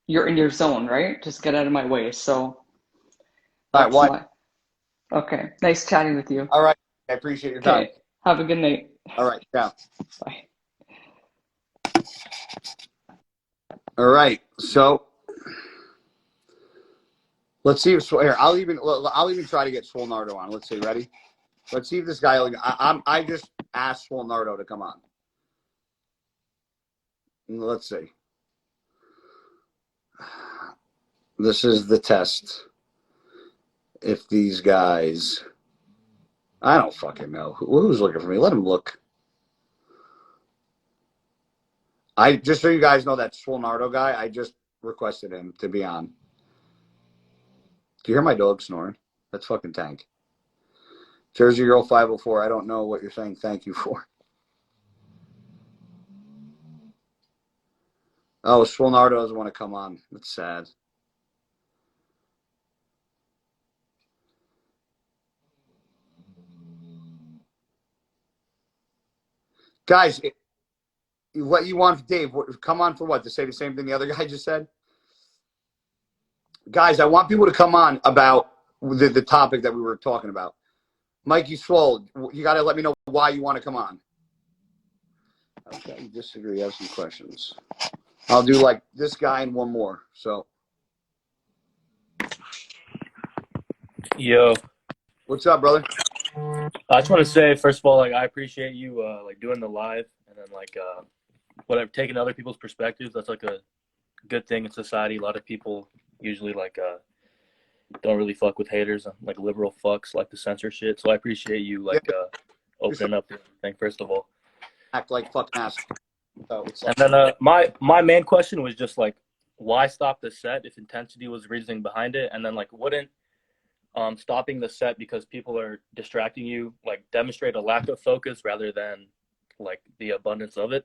you're in your zone, right? Just get out of my way. So All right, that's well, my okay. Nice chatting with you. all right. I appreciate your time. Okay, have a good night. All right, yeah. Bye. All right, so let's see if here. I'll even try to get Swolnardo on. Let's see. Ready? Let's see if this guy. I just asked Swolnardo to come on. Let's see. This is the test. If these guys, I don't fucking know who's looking for me. Let him look. I just so you guys know that Swolnardo guy. I just requested him to be on. Do you hear my dog snoring? That's fucking Tank. Jersey Girl 504. I don't know what you're saying. Thank you for. Oh, Swolnardo doesn't want to come on. That's sad. Guys, what you want, Dave? Come on for what? To say the same thing the other guy just said? Guys, I want people to come on about the topic that we were talking about. Mikey Swole, you got to let me know why you want to come on. Okay, disagree. I have some questions. I'll do like this guy and one more. So, Yo, what's up, brother? I just want to say, first of all, like I appreciate you like doing the live and then like whatever, taking other people's perspectives. That's like a good thing in society. A lot of people usually like don't really fuck with haters, like liberal fucks like to censor shit. So I appreciate you like opening up the thing first of all. act like fucking ass. So it's like, And then my main question was just like, why stop the set if intensity was the reasoning behind it? And then like, wouldn't stopping the set because people are distracting you like demonstrate a lack of focus rather than like the abundance of it?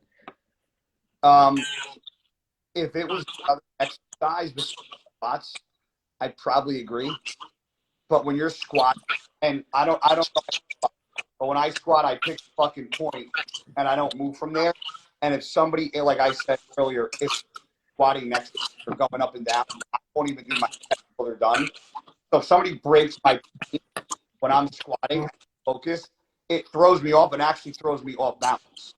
if it was another exercise besides squats, I'd probably agree. But when you're squatting, and I don't know, but when I squat, I pick the fucking point and I don't move from there. And if somebody, like I said earlier, if squatting next to me or going up and down, I won't even do my set until they're done. So if somebody breaks my point when I'm squatting, focus, it throws me off and actually throws me off balance.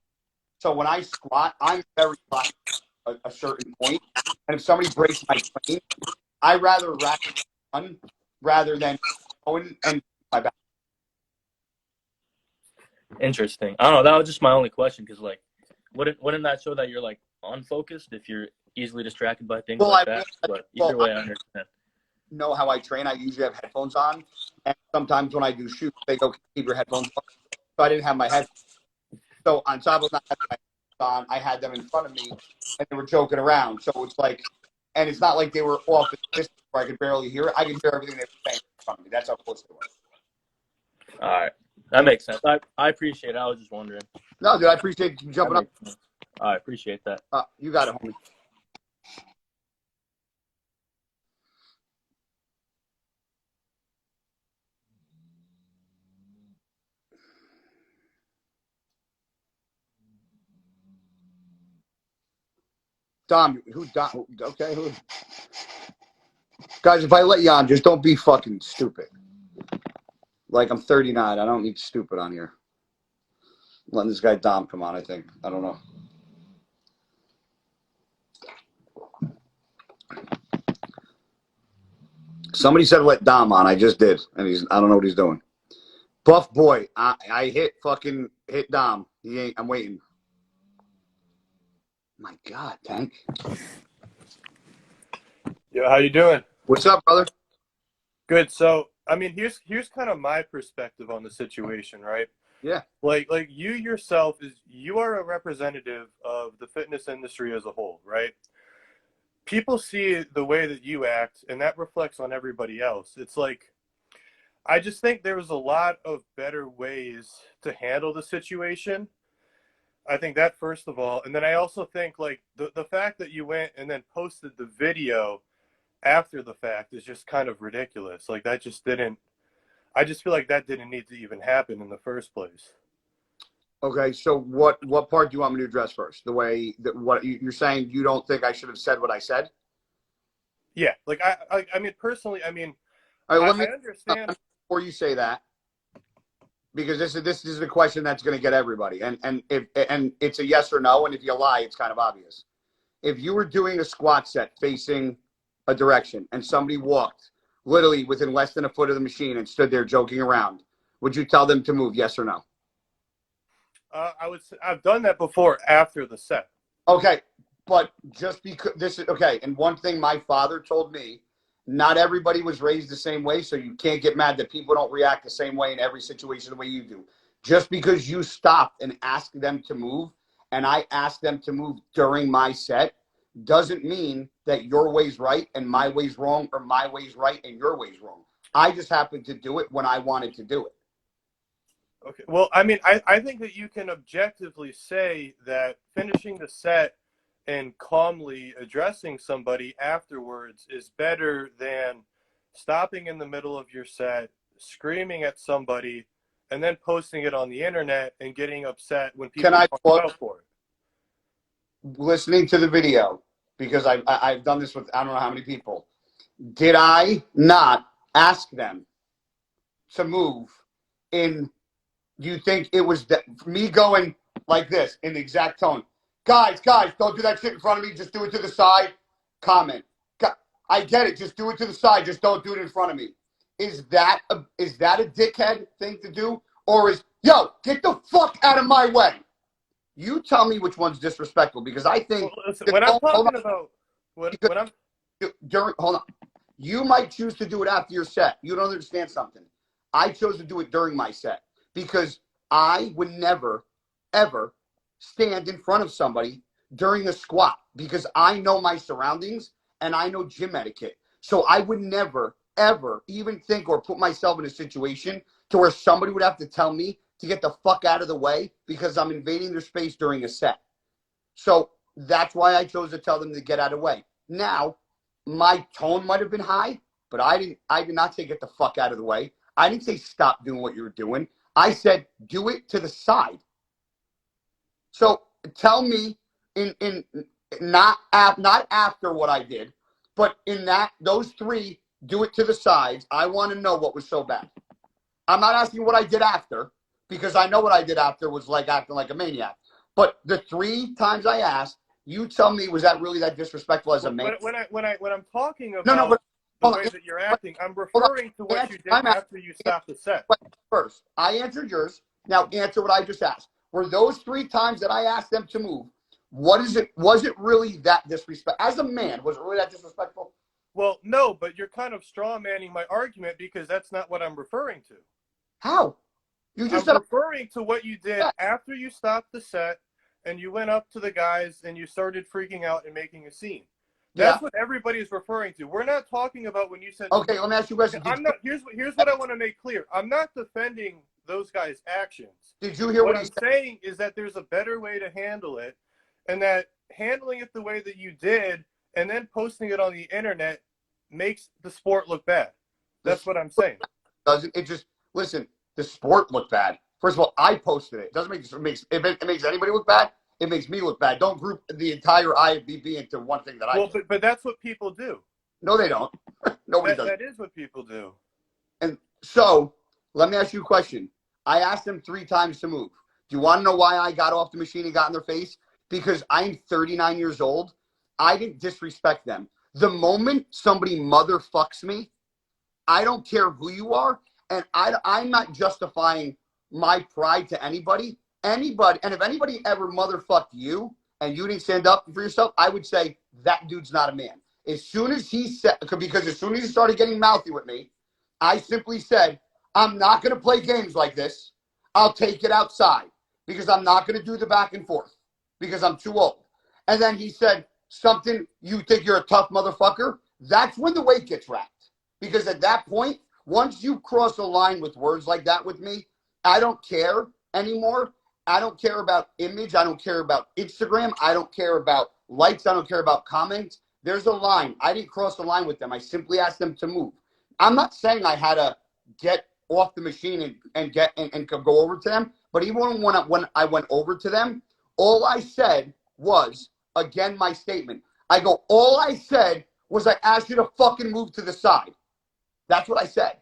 So when I squat, I'm very locked at a certain point. And if somebody breaks my plane, I rather run rather than going and my back. Interesting. I don't know. That was just my only question because like, wouldn't that show that you're like unfocused if you're easily distracted by things like that? But either way, I understand. Know how I train. I usually have headphones on, and sometimes when I do shoots, they go keep your headphones on. So I didn't have my headphones. So on top of not having my headphones on, I had them in front of me, and they were joking around. So it's like, and it's not like they were off at the distance where I could barely hear it. I could hear everything they were saying in front of me. That's how close they were. All right, that makes sense. I appreciate it. I was just wondering. No, dude, I appreciate you jumping up. I appreciate that. You got it, homie. Dom, Dom? Okay, who? Guys, if I let you on, just don't be fucking stupid. Like I'm 39. I don't need stupid on here. I'm letting this guy Dom come on, I think. I don't know. Somebody said let Dom on. I just did. And I don't know what he's doing. Buff boy. I hit Dom. He ain't. I'm waiting. My God, Tank. Yo, how you doing? What's up, brother? Good. So, I mean, here's kind of my perspective on the situation, right? Yeah. Like you yourself you are a representative of the fitness industry as a whole, right? People see the way that you act, and that reflects on everybody else. It's like, I just think there was a lot of better ways to handle the situation. I think that first of all, and then I also think like the fact that you went and then posted the video after the fact is just kind of ridiculous. Like that just didn't. I just feel like that didn't need to even happen in the first place. Okay, so what part do you want me to address first? The way that what you're saying, you don't think I should have said what I said? Yeah, like I mean personally, I mean, All right, I understand. Before you say that, because this is the question that's going to get everybody, and it's a yes or no, and if you lie, it's kind of obvious. If you were doing a squat set facing a direction, and somebody walked literally within less than a foot of the machine and stood there joking around, would you tell them to move? Yes or no? I would say I've done that before after the set. Okay, but just because this is okay, and one thing my father told me, not everybody was raised the same way, so you can't get mad that people don't react the same way in every situation the way you do. Just because you stop and ask them to move, and I ask them to move during my set, doesn't mean that your way's right and my way's wrong, or my way's right and your way's wrong. I just happened to do it when I wanted to do it. Okay. Well, I mean, I think that you can objectively say that finishing the set and calmly addressing somebody afterwards is better than stopping in the middle of your set, screaming at somebody, and then posting it on the internet and getting upset when people call out for it. Listening to the video, because I've done this with I don't know how many people. Did I not ask them to move in? Do you think it was me going like this in the exact tone? Guys, don't do that shit in front of me. Just do it to the side. Comment. I get it. Just do it to the side. Just don't do it in front of me. Is that a dickhead thing to do? Or is, yo, get the fuck out of my way? You tell me which one's disrespectful, because I think well, listen, when I'm talking about when I'm hold on. You might choose to do it after your set. You don't understand something. I chose to do it during my set because I would never, ever stand in front of somebody during the squat because I know my surroundings and I know gym etiquette. So I would never, ever even think or put myself in a situation to where somebody would have to tell me to get the fuck out of the way because I'm invading their space during a set. So that's why I chose to tell them to get out of the way. Now, my tone might have been high, but I did not say get the fuck out of the way. I didn't say stop doing what you were doing. I said do it to the side. So tell me in not after what I did, but in those three, do it to the sides. I want to know what was so bad. I'm not asking what I did after because I know what I did after was like acting like a maniac. But the 3 times I asked, you tell me, was that really that disrespectful as a man? When I'm talking about No, but the way that you're acting, I'm referring to what you did after you stopped the set. First, I answered yours. Now answer what I just asked. Were those 3 times that I asked them to move? Was it really that disrespectful? As a man, was it really that disrespectful? Well, no, but you're kind of straw manning my argument because that's not what I'm referring to. How? You just I'm referring to what you did after you stopped the set and you went up to the guys and you started freaking out and making a scene. That's what everybody's referring to. We're not talking about when you said. Okay, let me ask you a question. Here's what I want to make clear. I'm not defending those guys' actions. Did you hear what I'm saying is that there's a better way to handle it, and that handling it the way that you did and then posting it on the internet makes the sport look bad. That's what I'm saying. Doesn't it just listen? The sport looked bad. First of all, I posted it. It doesn't make it makes anybody look bad. It makes me look bad. Don't group the entire IFBB into one thing that I. Well, but that's what people do. No, they don't. Nobody does. That is what people do. And so, let me ask you a question. I asked them 3 times to move. Do you want to know why I got off the machine and got in their face? Because I'm 39 years old. I didn't disrespect them. The moment somebody motherfucks me, I don't care who you are, and I'm not justifying my pride to anybody. And if anybody ever motherfucked you and you didn't stand up for yourself, I would say that dude's not a man. As soon as he said, because as soon as he started getting mouthy with me, I simply said, I'm not going to play games like this. I'll take it outside because I'm not going to do the back and forth because I'm too old. And then he said something, you think you're a tough motherfucker? That's when the weight gets wrapped. Because at that point, once you cross a line with words like that with me, I don't care anymore. I don't care about image. I don't care about Instagram. I don't care about likes. I don't care about comments. There's a line. I didn't cross the line with them. I simply asked them to move. I'm not saying I had to get off the machine and go over to them. But even when I went over to them, all I said was, again, my statement. All I said was I asked you to fucking move to the side. That's what I said.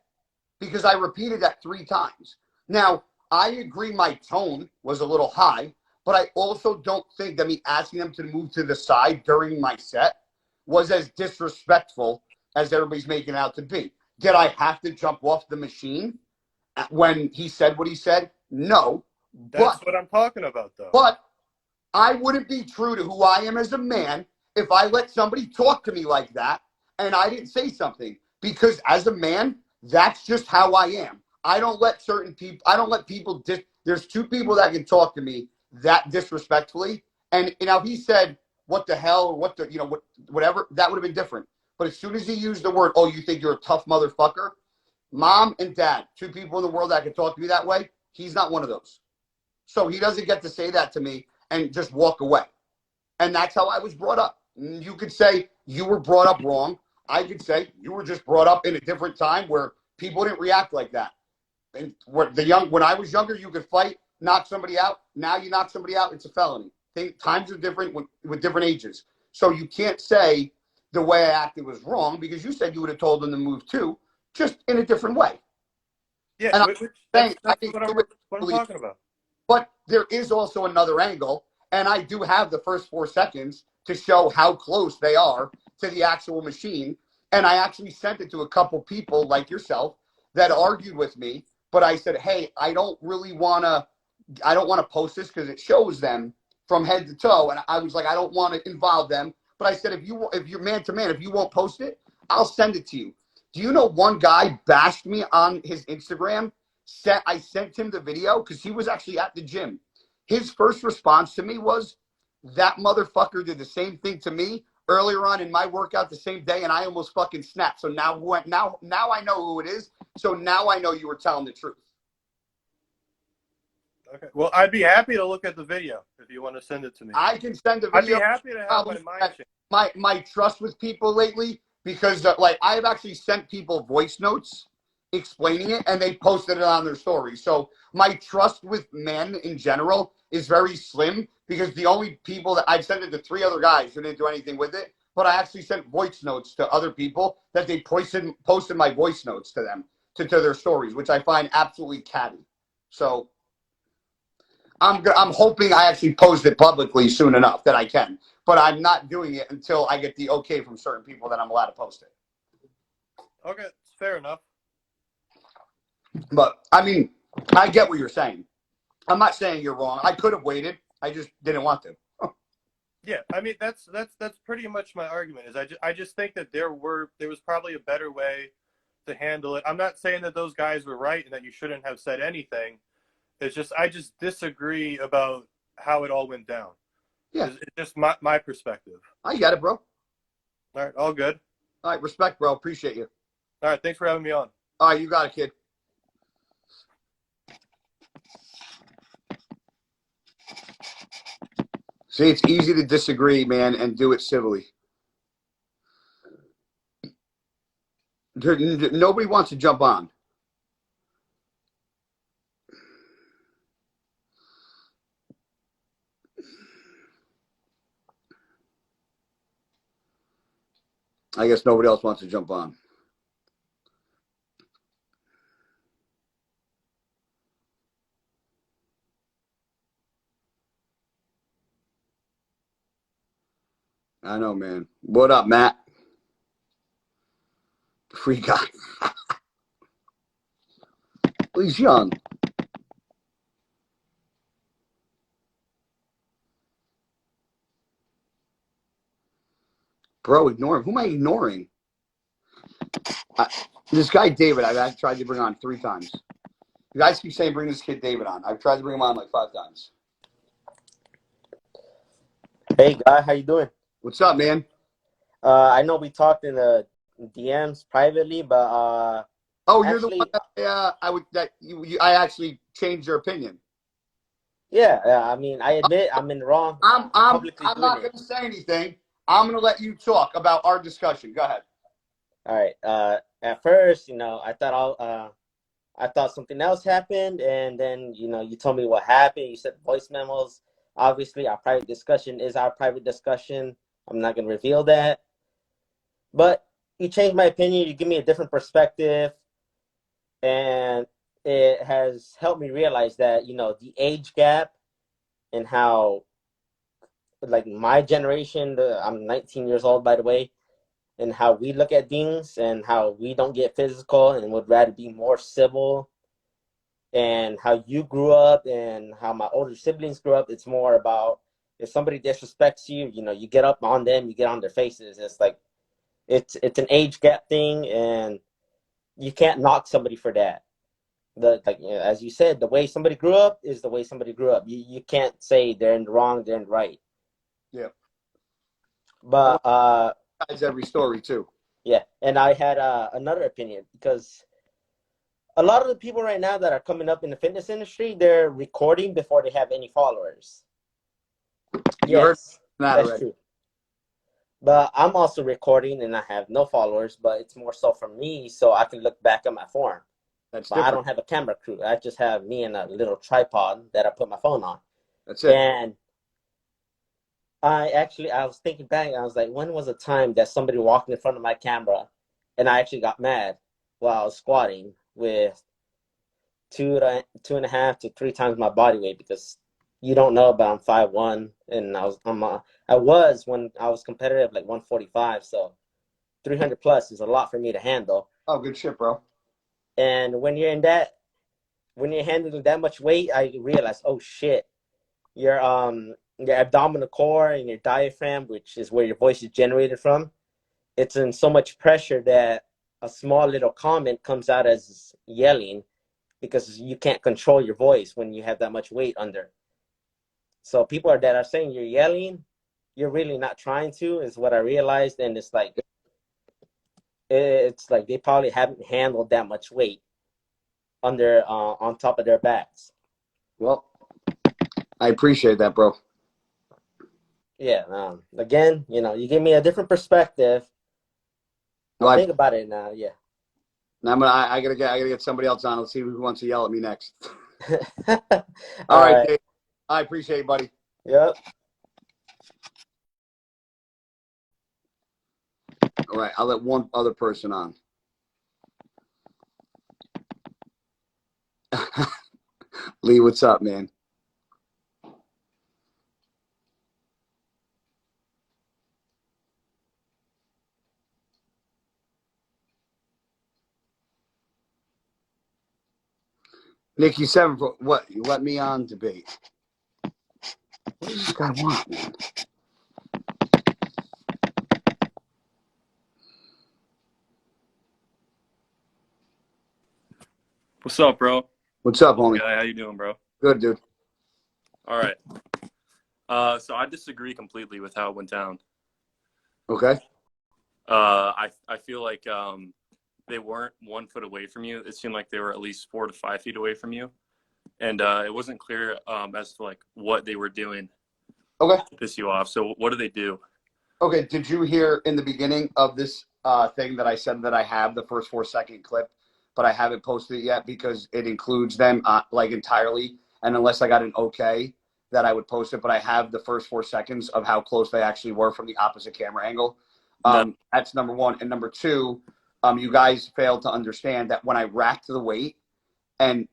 Because I repeated that 3 times. Now, I agree my tone was a little high, but I also don't think that me asking them to move to the side during my set was as disrespectful as everybody's making it out to be. Did I have to jump off the machine when he said what he said? No. That's what I'm talking about, though. But I wouldn't be true to who I am as a man if I let somebody talk to me like that and I didn't say something. Because as a man, that's just how I am. I don't let people, there's 2 people that can talk to me that disrespectfully. And if he said, what the hell, or whatever, that would have been different. But as soon as he used the word, oh, you think you're a tough motherfucker? Mom and dad, 2 people in the world that can talk to me that way. He's not one of those. So he doesn't get to say that to me and just walk away. And that's how I was brought up. You could say you were brought up wrong. I could say you were just brought up in a different time where people didn't react like that. And when I was younger, you could fight, knock somebody out. Now you knock somebody out, it's a felony. Times are different with different ages. So you can't say the way I acted was wrong because you said you would have told them to move too, just in a different way. Yeah, and that's what I'm talking about. But there is also another angle, and I do have the first 4 seconds to show how close they are to the actual machine. And I actually sent it to a couple people like yourself that argued with me. But I said, hey, I don't want to post this because it shows them from head to toe. And I was like, I don't want to involve them. But I said, if you're man to man, if you won't post it, I'll send it to you. Do you know one guy bashed me on his Instagram? I sent him the video because he was actually at the gym. his first response to me was, that motherfucker did the same thing to me earlier on in my workout the same day, and I almost fucking snapped. So now I know who it is. So now I know you were telling the truth. Okay. Well, I'd be happy to look at the video if you want to send it to me. I can send a I'd be video. happy to have my mind changed. My trust with people lately, because like I've actually sent people voice notes explaining it, and they posted it on their story. So my trust with men in general is very slim, because the only people that I've sent it to 3 other guys who didn't do anything with it, but I actually sent voice notes to other people that they posted my voice notes to them to their stories, which I find absolutely catty. So I'm hoping I actually post it publicly soon enough that I can, but I'm not doing it until I get the okay from certain people that I'm allowed to post it. Okay, fair enough. But I mean, I get what you're saying. I'm not saying you're wrong. I could have waited. I just didn't want to. Yeah, I mean that's pretty much my argument. Is I just think that there was probably a better way to handle it. I'm not saying that those guys were right and that you shouldn't have said anything. It's just I just disagree about how it all went down. Yeah, it's just my perspective. I get it, bro. All right, all good. All right, respect, bro. Appreciate you. All right, thanks for having me on. All right, you got it, kid. See, it's easy to disagree, man, and do it civilly. Nobody wants to jump on. I guess nobody else wants to jump on. I know, man. What up, Matt? Free guy. He's young. Bro, ignore him. Who am I ignoring? This guy, David, I've tried to bring on 3 times. You guys keep saying bring this kid David on. I've tried to bring him on like 5 times. Hey, guy, how you doing? What's up, man? I know we talked in the DMs privately, but oh, you're actually, the one that I actually changed your opinion. Yeah, I mean, I admit I'm in the wrong. I'm not going to say anything. I'm going to let you talk about our discussion. Go ahead. All right. At first, I thought something else happened, and then you told me what happened. You said voice memos. Obviously, our private discussion is our private discussion. I'm not going to reveal that. But you changed my opinion. You give me a different perspective, and it has helped me realize that the age gap and how, like, my generation. I'm 19 years old, by the way. And how we look at things and how we don't get physical and would rather be more civil, and how you grew up and how my older siblings grew up. It's more about if somebody disrespects you, you get up on them, you get on their faces. It's like, it's an age gap thing, and you can't knock somebody for that. As you said, the way somebody grew up is the way somebody grew up. You can't say they're in the wrong, they're in the right. Yeah. But every story too. Yeah, and I had another opinion, because a lot of the people right now that are coming up in the fitness industry, they're recording before they have any followers. Yes, that's true. But I'm also recording and I have no followers, but it's more so for me so I can look back at my form. But I don't have a camera crew. I just have me and a little tripod that I put my phone on. That's it. And I was thinking back, I was like, when was a time that somebody walked in front of my camera and I actually got mad while I was squatting with 2.5 to 3 times my body weight? Because you don't know, but I'm 5'1", and I was when I was competitive, like 145, so 300 plus is a lot for me to handle. Oh, good shit, bro. And when you're handling that much weight, I realized, oh shit, your abdominal core and your diaphragm, which is where your voice is generated from, it's in so much pressure that a small little comment comes out as yelling, because you can't control your voice when you have that much weight under. So people that are saying you're yelling, you're really not trying to, is what I realized. And it's like they probably haven't handled that much weight on top of their backs. Well, I appreciate that, bro. Yeah. Again, you give me a different perspective. I'll think about it now. Yeah. Now I gotta get somebody else on. Let's see who wants to yell at me next. All right, right. Dave. I appreciate it, buddy. Yep. All right, I'll let one other person on. Lee, what's up, man? Nikki Seven, what? You let me on debate. What does this guy want, man? What's up, bro? What's up, homie? How you doing, bro? Good, dude. All right. So I disagree completely with how it went down. Okay. I feel like they weren't 1 foot away from you. It seemed like they were at least 4 to 5 feet away from you, and it wasn't clear as to like what they were doing. Okay. To piss you off. So what do they do? Okay. Did you hear in the beginning of this thing that I said that I have the first 4-second clip, but I haven't posted it yet because it includes them like entirely, and unless I got an okay, that I would post it. But I have the first 4 seconds of how close they actually were from the opposite camera angle. No. That's number one, and number two, you guys failed to understand that when I racked the weight and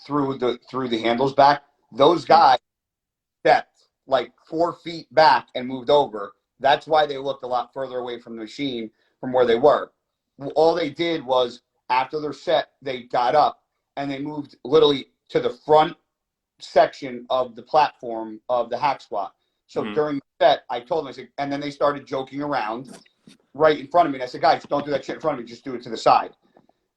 threw the handles back, those guys stepped like 4 feet back and moved over. That's why they looked a lot further away from the machine from where they were. All they did was after their set, they got up and they moved literally to the front section of the platform of the hack squat. So during the set, I told them, I said, and then they started joking around right in front of me. And I said, guys, don't do that shit in front of me. Just do it to the side.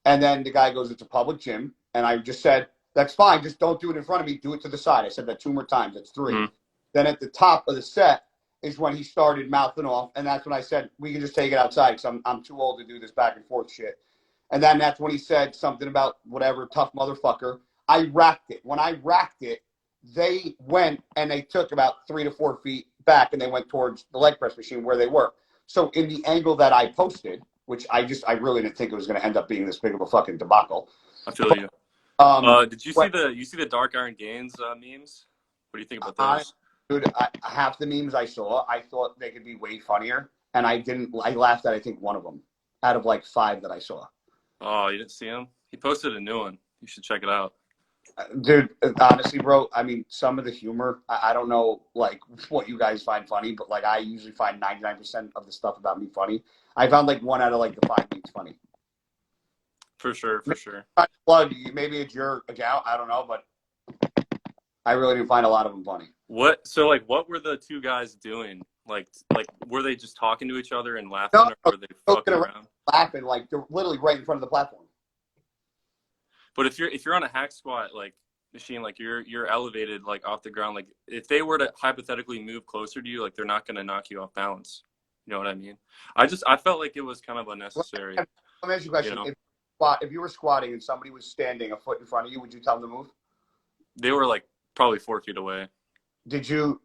And then the guy goes, it's a public gym. And I just said, that's fine. Just don't do it in front of me. Do it to the side. I said that 2 more times. That's 3. Then at the top of the set is when he started mouthing off. And that's when I said, we can just take it outside because I'm too old to do this back and forth shit. And then that's when he said something about whatever, tough motherfucker. I racked it. When I racked it, they went and they took about 3 to 4 feet back and they went towards the leg press machine where they were. So in the angle that I posted, which I really didn't think it was going to end up being this big of a fucking debacle. I feel you. Did you see the Dark Iron Gains memes? What do you think about those? Dude, half the memes I saw, I thought they could be way funnier, and I laughed at I think one of them out of like 5 that I saw. Oh, you didn't see him? He posted a new one. You should check it out. Dude, honestly, bro, I mean, some of the humor, I don't know, like, what you guys find funny, but, like, I usually find 99% of the stuff about me funny. I found, like, 1 out of, like, the 5 memes funny. For sure. Plug, maybe it's your account, I don't know, but I really didn't find a lot of them funny. What were the 2 guys doing? Like, were they just talking to each other and laughing, or were they fucking around? Laughing, like, they're literally right in front of the platform. But if you're on a hack squat like machine, like you're elevated like off the ground, like if they were to hypothetically move closer to you, like they're not going to knock you off balance. You know what I mean? I felt like it was kind of unnecessary. Let me ask you a question. You know? If you were squatting and somebody was standing a foot in front of you, would you tell them to move? They were like probably 4 feet away. Did you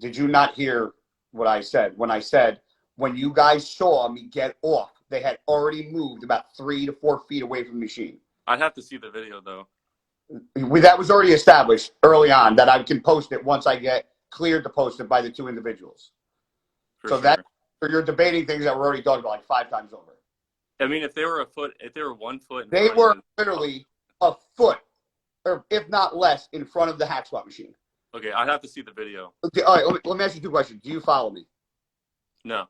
not hear what I said? When I said, when you guys saw me get off, they had already moved about 3 to 4 feet away from the machine. I'd have to see the video, though. That was already established early on that I can post it once I get cleared to post it by the 2 individuals. So you're debating things that were already talked about like 5 times over. I mean, if they were 1 foot, they were literally a foot, or if not less, in front of the hack squat machine. Okay, I'd have to see the video. Okay, all right, let me ask you 2 questions. Do you follow me? No.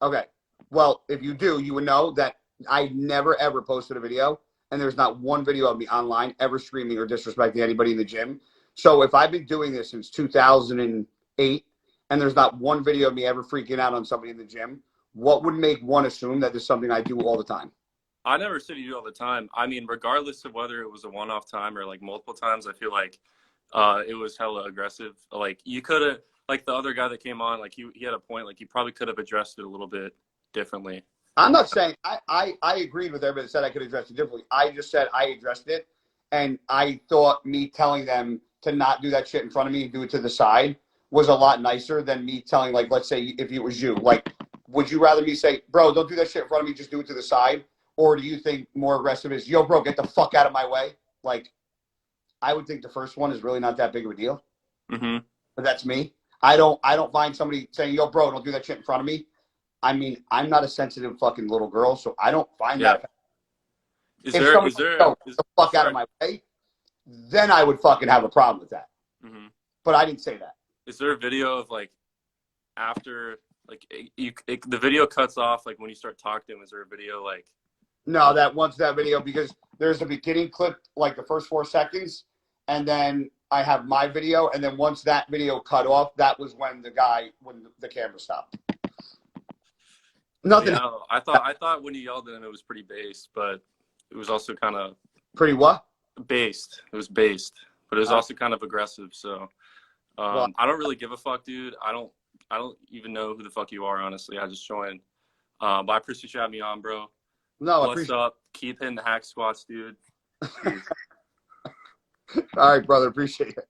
Okay. Well, if you do, you would know that I never ever posted a video. And there's not 1 video of me online ever screaming or disrespecting anybody in the gym. So if I've been doing this since 2008 and there's not 1 video of me ever freaking out on somebody in the gym, what would make one assume that this is something I do all the time? I never said you do all the time. I mean, regardless of whether it was a one-off time or like multiple times, I feel like it was hella aggressive. Like you could have, like the other guy that came on, like he had a point. Like you probably could have addressed it a little bit differently. I'm not saying I agreed with everybody that said I could address it differently. I just said I addressed it, and I thought me telling them to not do that shit in front of me and do it to the side was a lot nicer than me telling, like, let's say if it was you, like, would you rather me say, bro, don't do that shit in front of me, just do it to the side? Or do you think more aggressive is, yo, bro, get the fuck out of my way? Like, I would think the first one is really not that big of a deal. Mm-hmm. But that's me. I don't find somebody saying, yo, bro, don't do that shit in front of me. I mean, I'm not a sensitive fucking little girl, so I don't find that. Is if there somebody is there go, is, the fuck sorry. out of my way, then I would fucking have a problem with that. Mm-hmm. But I didn't say that. Is there a video of like after like the video cuts off like when you start talking to him? Is there a video like? No, that video, because there's a beginning clip, like the first 4 seconds, and then I have my video, and then once that video cut off, that was when the camera stopped. Nothing. Yeah, I thought when you yelled at him, it was pretty based, but it was also kind of pretty what? Based. It was based, but it was also kind of aggressive. So Well, I don't really give a fuck, dude. I don't even know who the fuck you are, honestly. I just joined. But I appreciate you having me on, bro. No, I What's appreciate up? Keep hitting the hack squats, dude. All right, brother. Appreciate it.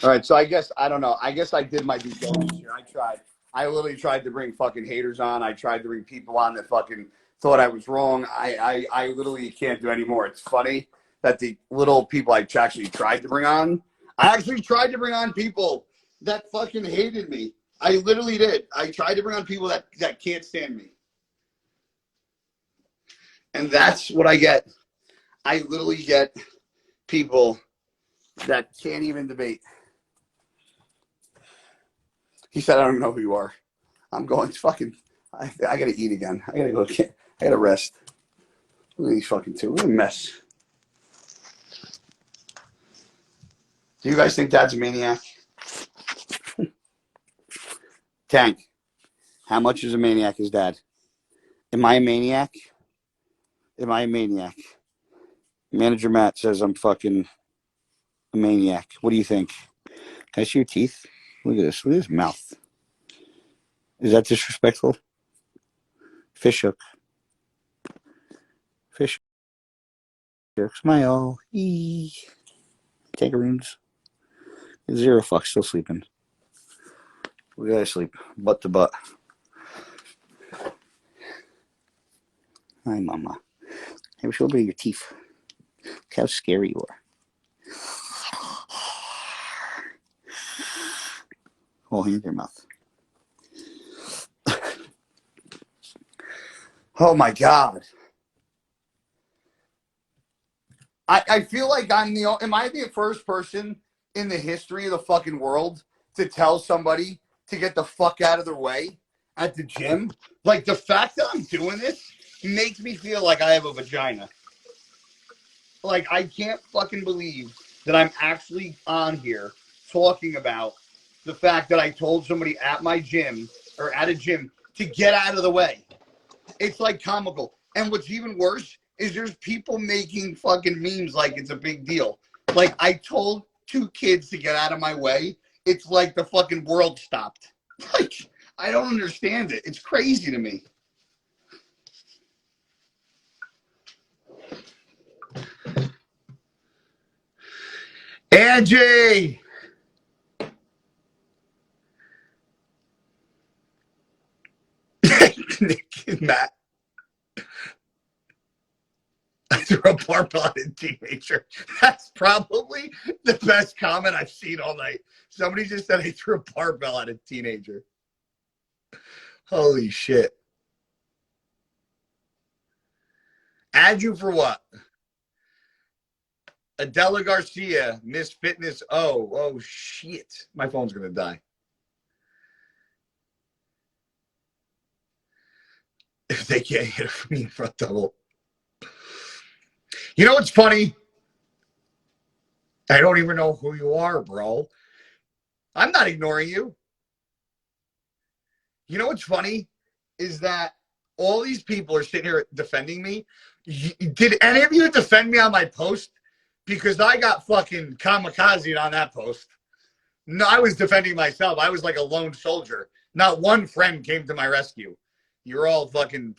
All right, so I guess I don't know. I guess I did my due diligence here. I tried. I literally tried to bring fucking haters on. I tried to bring people on that fucking thought I was wrong. I literally can't do anymore. It's funny that the little people I actually tried to bring on, I actually tried to bring on people that fucking hated me. I literally did. I tried to bring on people that can't stand me. And that's what I get. I literally get people that can't even debate. He said, I don't know who you are. I'm going fucking, I got to eat again. I got to go, I got to rest. Look at these fucking two. What a mess. Do you guys think Dad's a maniac? Tank, how much is a maniac is Dad? Am I a maniac? Am I a maniac? Manager Matt says I'm fucking a maniac. What do you think? Can I see your teeth? Look at this. Look at his mouth. Is that disrespectful? Fish hook. Fish hook. Smile. Eee. Kangaroos. 0 fucks. Still sleeping. We gotta sleep. Butt to butt. Hi, Mama. Have you opened your teeth? Look how scary you are. Oh, hand in your mouth. Oh my God. I feel like am I the first person in the history of the fucking world to tell somebody to get the fuck out of their way at the gym? Like, the fact that I'm doing this makes me feel like I have a vagina. Like, I can't fucking believe that I'm actually on here talking about the fact that I told somebody at my gym or at a gym to get out of the way. It's like comical. And what's even worse is there's people making fucking memes like it's a big deal. Like, I told 2 kids to get out of my way. It's like the fucking world stopped. Like, I don't understand it. It's crazy to me. Angie! Nick and Matt. I threw a barbell at a teenager. That's probably the best comment I've seen all night. Somebody just said I threw a barbell at a teenager. Holy shit. Add you for what? Adela Garcia, Miss Fitness. Oh, shit. My phone's going to die. If they can't hit it from me in front double. You know what's funny? I don't even know who you are, bro. I'm not ignoring you. You know what's funny is that all these people are sitting here defending me. Did any of you defend me on my post? Because I got fucking kamikaze on that post. No, I was defending myself. I was like a lone soldier. Not one friend came to my rescue. You're all fucking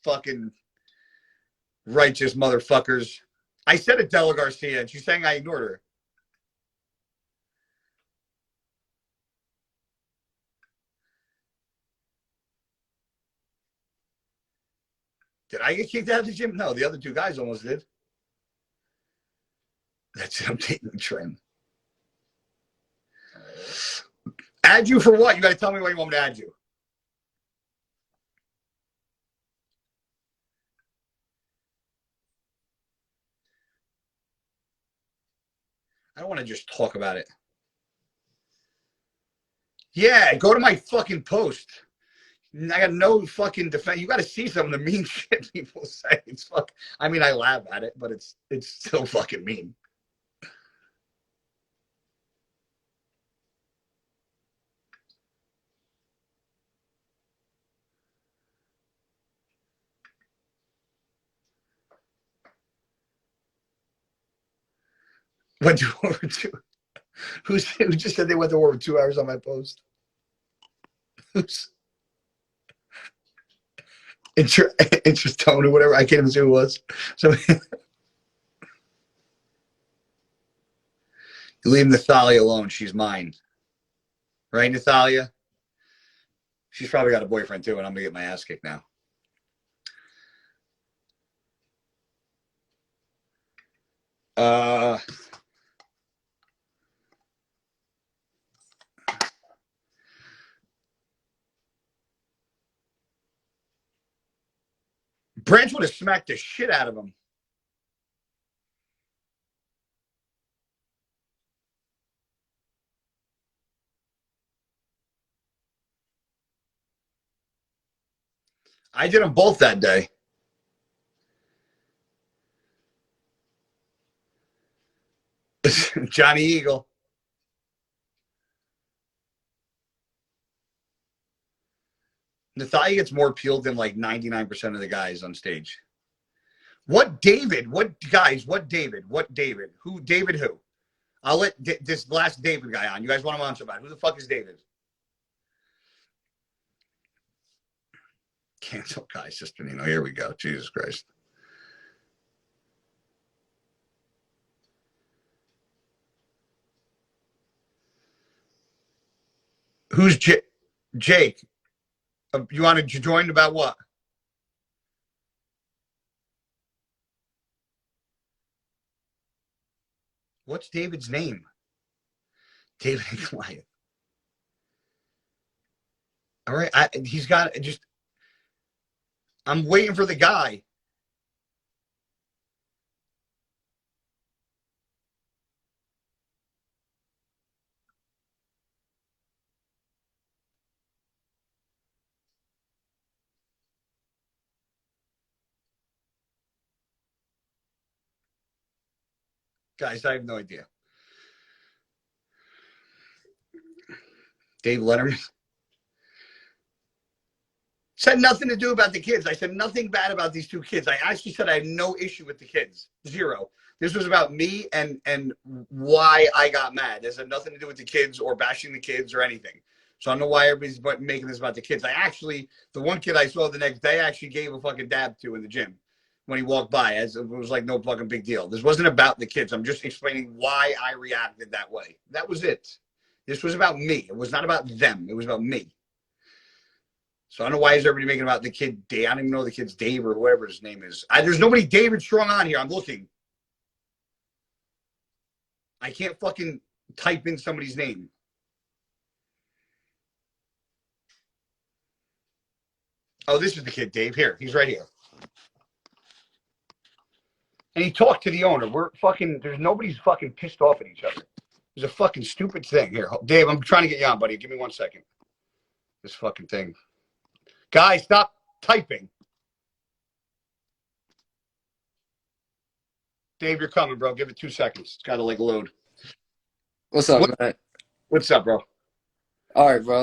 fucking righteous motherfuckers. I said it, Della Garcia, and she's saying I ignored her. Did I get kicked out of the gym? No, the other two guys almost did. That's it. I'm taking the trim. Add you for what? You got to tell me why you want me to add you. I don't want to just talk about it. Yeah, go to my fucking post. I got no fucking defense. You got to see some of the mean shit people say. It's fuck. I mean, I laugh at it, but it's still fucking mean. Went to over 2. Who just said they went to over 2 hours on my post? Who's interest tone or whatever? I can't even see who it was. So you leave Nathalia alone. She's mine. Right, Nathalia? She's probably got a boyfriend too, and I'm gonna get my ass kicked now. Branch would have smacked the shit out of him. I did them both that day. Johnny Eagle. Nathalia gets more peeled than like 99% of the guys on stage. What David? What guys? What David? What David? Who? David who? I'll let this last David guy on. You guys want him on so bad. Who the fuck is David? Cancel guy, Cisternino. Here we go. Jesus Christ. Who's Jake? You want to join about what? What's David's name? David and Goliath. All right. He's got just. I'm waiting for the guy. Guys, I have no idea. Dave Letterman. Said nothing to do about the kids. I said nothing bad about these two kids. I actually said I had no issue with the kids. Zero. This was about me and why I got mad. This had nothing to do with the kids or bashing the kids or anything. So I don't know why everybody's making this about the kids. The one kid I saw the next day, I actually gave a fucking dab to in the gym when he walked by. As it was like no fucking big deal. This wasn't about the kids. I'm just explaining why I reacted that way. That was it. This was about me. It was not about them. It was about me. So I don't know why is everybody making about the kid Dave. I don't even know the kid's Dave or whatever his name is. There's nobody David Strong on here. I'm looking. I can't fucking type in somebody's name. Oh, this is the kid, Dave. Here. He's right here. And he talked to the owner. There's nobody's fucking pissed off at each other. There's a fucking stupid thing. Here, Dave, I'm trying to get you on, buddy. Give me 1 second. This fucking thing. Guys, stop typing. Dave, you're coming, bro. Give it 2 seconds. It's got to like load. What's up, man? What's up, bro? All right, bro.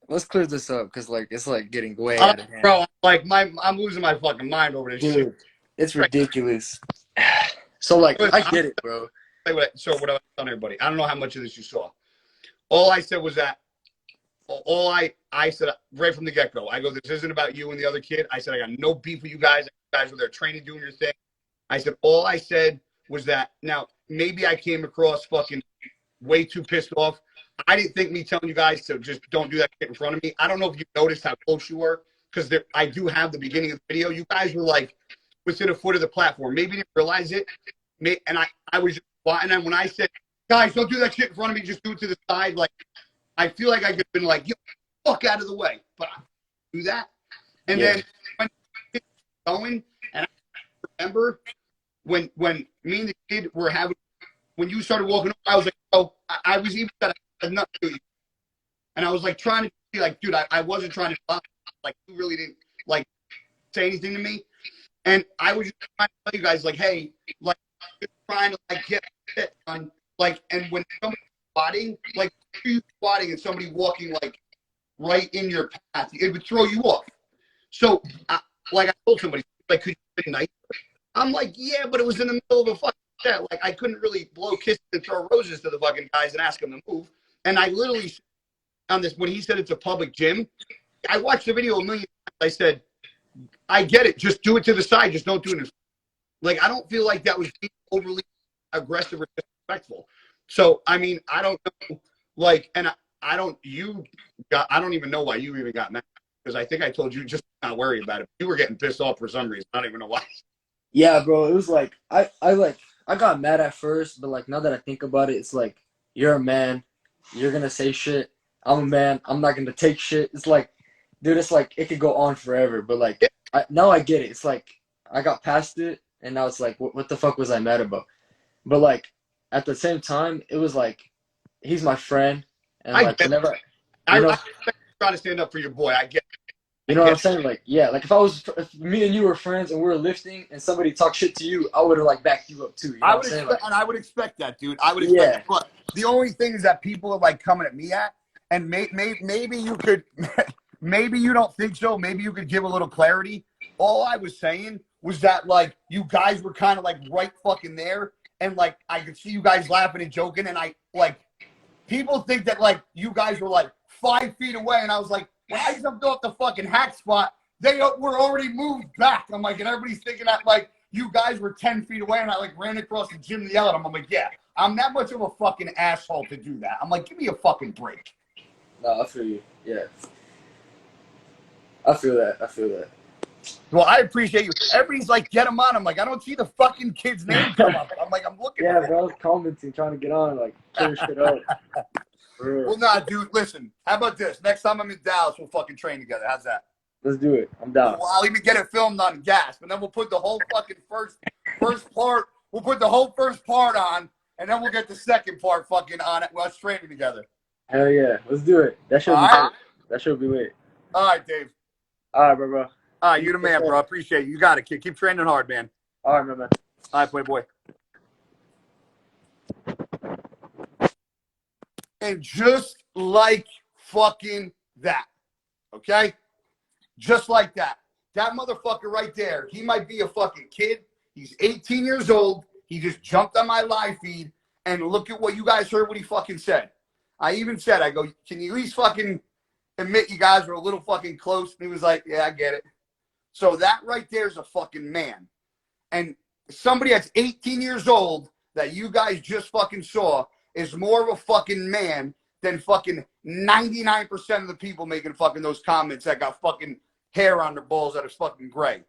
let's clear this up because like it's like getting way out of hand. Bro, like I'm losing my fucking mind over this shit. Dude, it's ridiculous. So like I get it, bro. So what I was telling everybody, I don't know how much of this you saw. All I said was that I said right from the get-go, I go, this isn't about you and the other kid. I said, I got no beef with you guys. You guys were there training, doing your thing. I said, all I said was that, now, maybe I came across fucking way too pissed off. I didn't think me telling you guys to just don't do that shit in front of me. I don't know if you noticed how close you were, because I do have the beginning of the video. You guys were like within a foot of the platform. Maybe you didn't realize it. And I was just, and then when I said, guys, don't do that shit in front of me, just do it to the side, like, I feel like I could have been like, yo, fuck out of the way. But I do that. And then when going, and I remember when me and the kid were having, when you started walking up, I was like, oh, I was even said I had nothing to do. And I was like trying to be like, dude, I wasn't trying to stop. Like, you really didn't like say anything to me. And I was just trying to tell you guys, like, hey, like, just trying to like get shit done. Like, and when somebody's squatting, like, you squatting and somebody walking like right in your path, it would throw you off. So, like I told somebody, like, could you have been nice? I'm like, yeah, but it was in the middle of a fucking set. Like, I couldn't really blow kisses and throw roses to the fucking guys and ask them to move. And I literally, on this, when he said it's a public gym, I watched the video a million times. I said, I get it. Just do it to the side. Just don't do it in. Like, I don't feel like that was overly aggressive or disrespectful. So, I mean, I don't know. Like, and I don't even know why you even got mad. Because I think I told you just not worry about it. You were getting pissed off for some reason. I don't even know why. Yeah, bro. It was like I got mad at first, but like now that I think about it, it's like you're a man. You're gonna say shit. I'm a man. I'm not gonna take shit. It's like, dude, it's like it could go on forever. But like now I get it. It's like I got past it, and now it's like what the fuck was I mad about? But like at the same time, it was like he's my friend, and like whenever I try to stand up for your boy. I get it. You know what I'm saying? Like, yeah, like if me and you were friends and we were lifting and somebody talked shit to you, I would have like backed you up too. You know what I'm saying? And I would expect that, dude. I would expect it. But the only thing is that people are like coming at me at, and maybe you could, maybe you don't think so. Maybe you could give a little clarity. All I was saying was that like you guys were kind of like right fucking there, and like I could see you guys laughing and joking, and I like people think that like you guys were like 5 feet away, and I was like, when I jumped off the fucking hack spot, they were already moved back. I'm like, and everybody's thinking that like you guys were 10 feet away, and I like ran across the gym to yell at them. I'm like, yeah, I'm that much of a fucking asshole to do that. I'm like, give me a fucking break. No, I feel you. Yeah. I feel that. Well, I appreciate you. Everybody's like, get him on. I'm like, I don't see the fucking kid's name come up. I'm like, I'm looking. Yeah, bro, I was commenting, trying to get on, like, clear shit up. Well, nah, dude, listen. How about this? Next time I'm in Dallas, we'll fucking train together. How's that? Let's do it. I'm down. Well, I'll even get it filmed on gas, but then we'll put the whole fucking first part. We'll put the whole first part on, and then we'll get the second part fucking on it while it's training together. Hell yeah. Let's do it. That should be lit. That should be lit. All right, Dave. All right, bro. All right, you the man, bro. I appreciate you. You got it, kid. Keep training hard, man. All right, man. All right, playboy. And just like fucking that, okay? Just like that. That motherfucker right there, he might be a fucking kid. He's 18 years old. He just jumped on my live feed, and look at what you guys heard what he fucking said. I even said, I go, can you at least fucking admit you guys were a little fucking close? And he was like, yeah, I get it. So that right there is a fucking man. And somebody that's 18 years old that you guys just fucking saw is more of a fucking man than fucking 99% of the people making fucking those comments that got fucking hair on their balls that is fucking gray.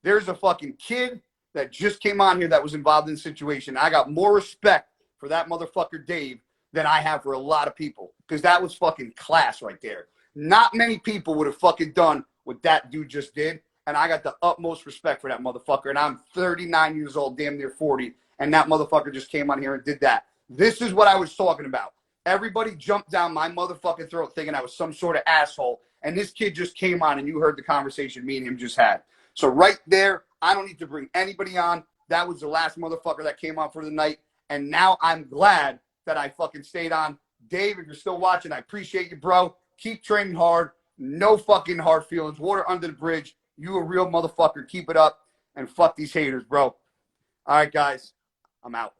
There's a fucking kid that just came on here that was involved in the situation. I got more respect for that motherfucker Dave than I have for a lot of people, because that was fucking class right there. Not many people would have fucking done what that dude just did, and I got the utmost respect for that motherfucker. And I'm 39 years old, damn near 40, and that motherfucker just came on here and did that. This is what I was talking about. Everybody jumped down my motherfucking throat thinking I was some sort of asshole, and this kid just came on, and you heard the conversation me and him just had. So right there, I don't need to bring anybody on. That was the last motherfucker that came on for the night, and now I'm glad that I fucking stayed on. Dave, if you're still watching, I appreciate you, bro. Keep training hard. No fucking hard feelings. Water under the bridge. You a real motherfucker. Keep it up. And fuck these haters, bro. All right, guys. I'm out.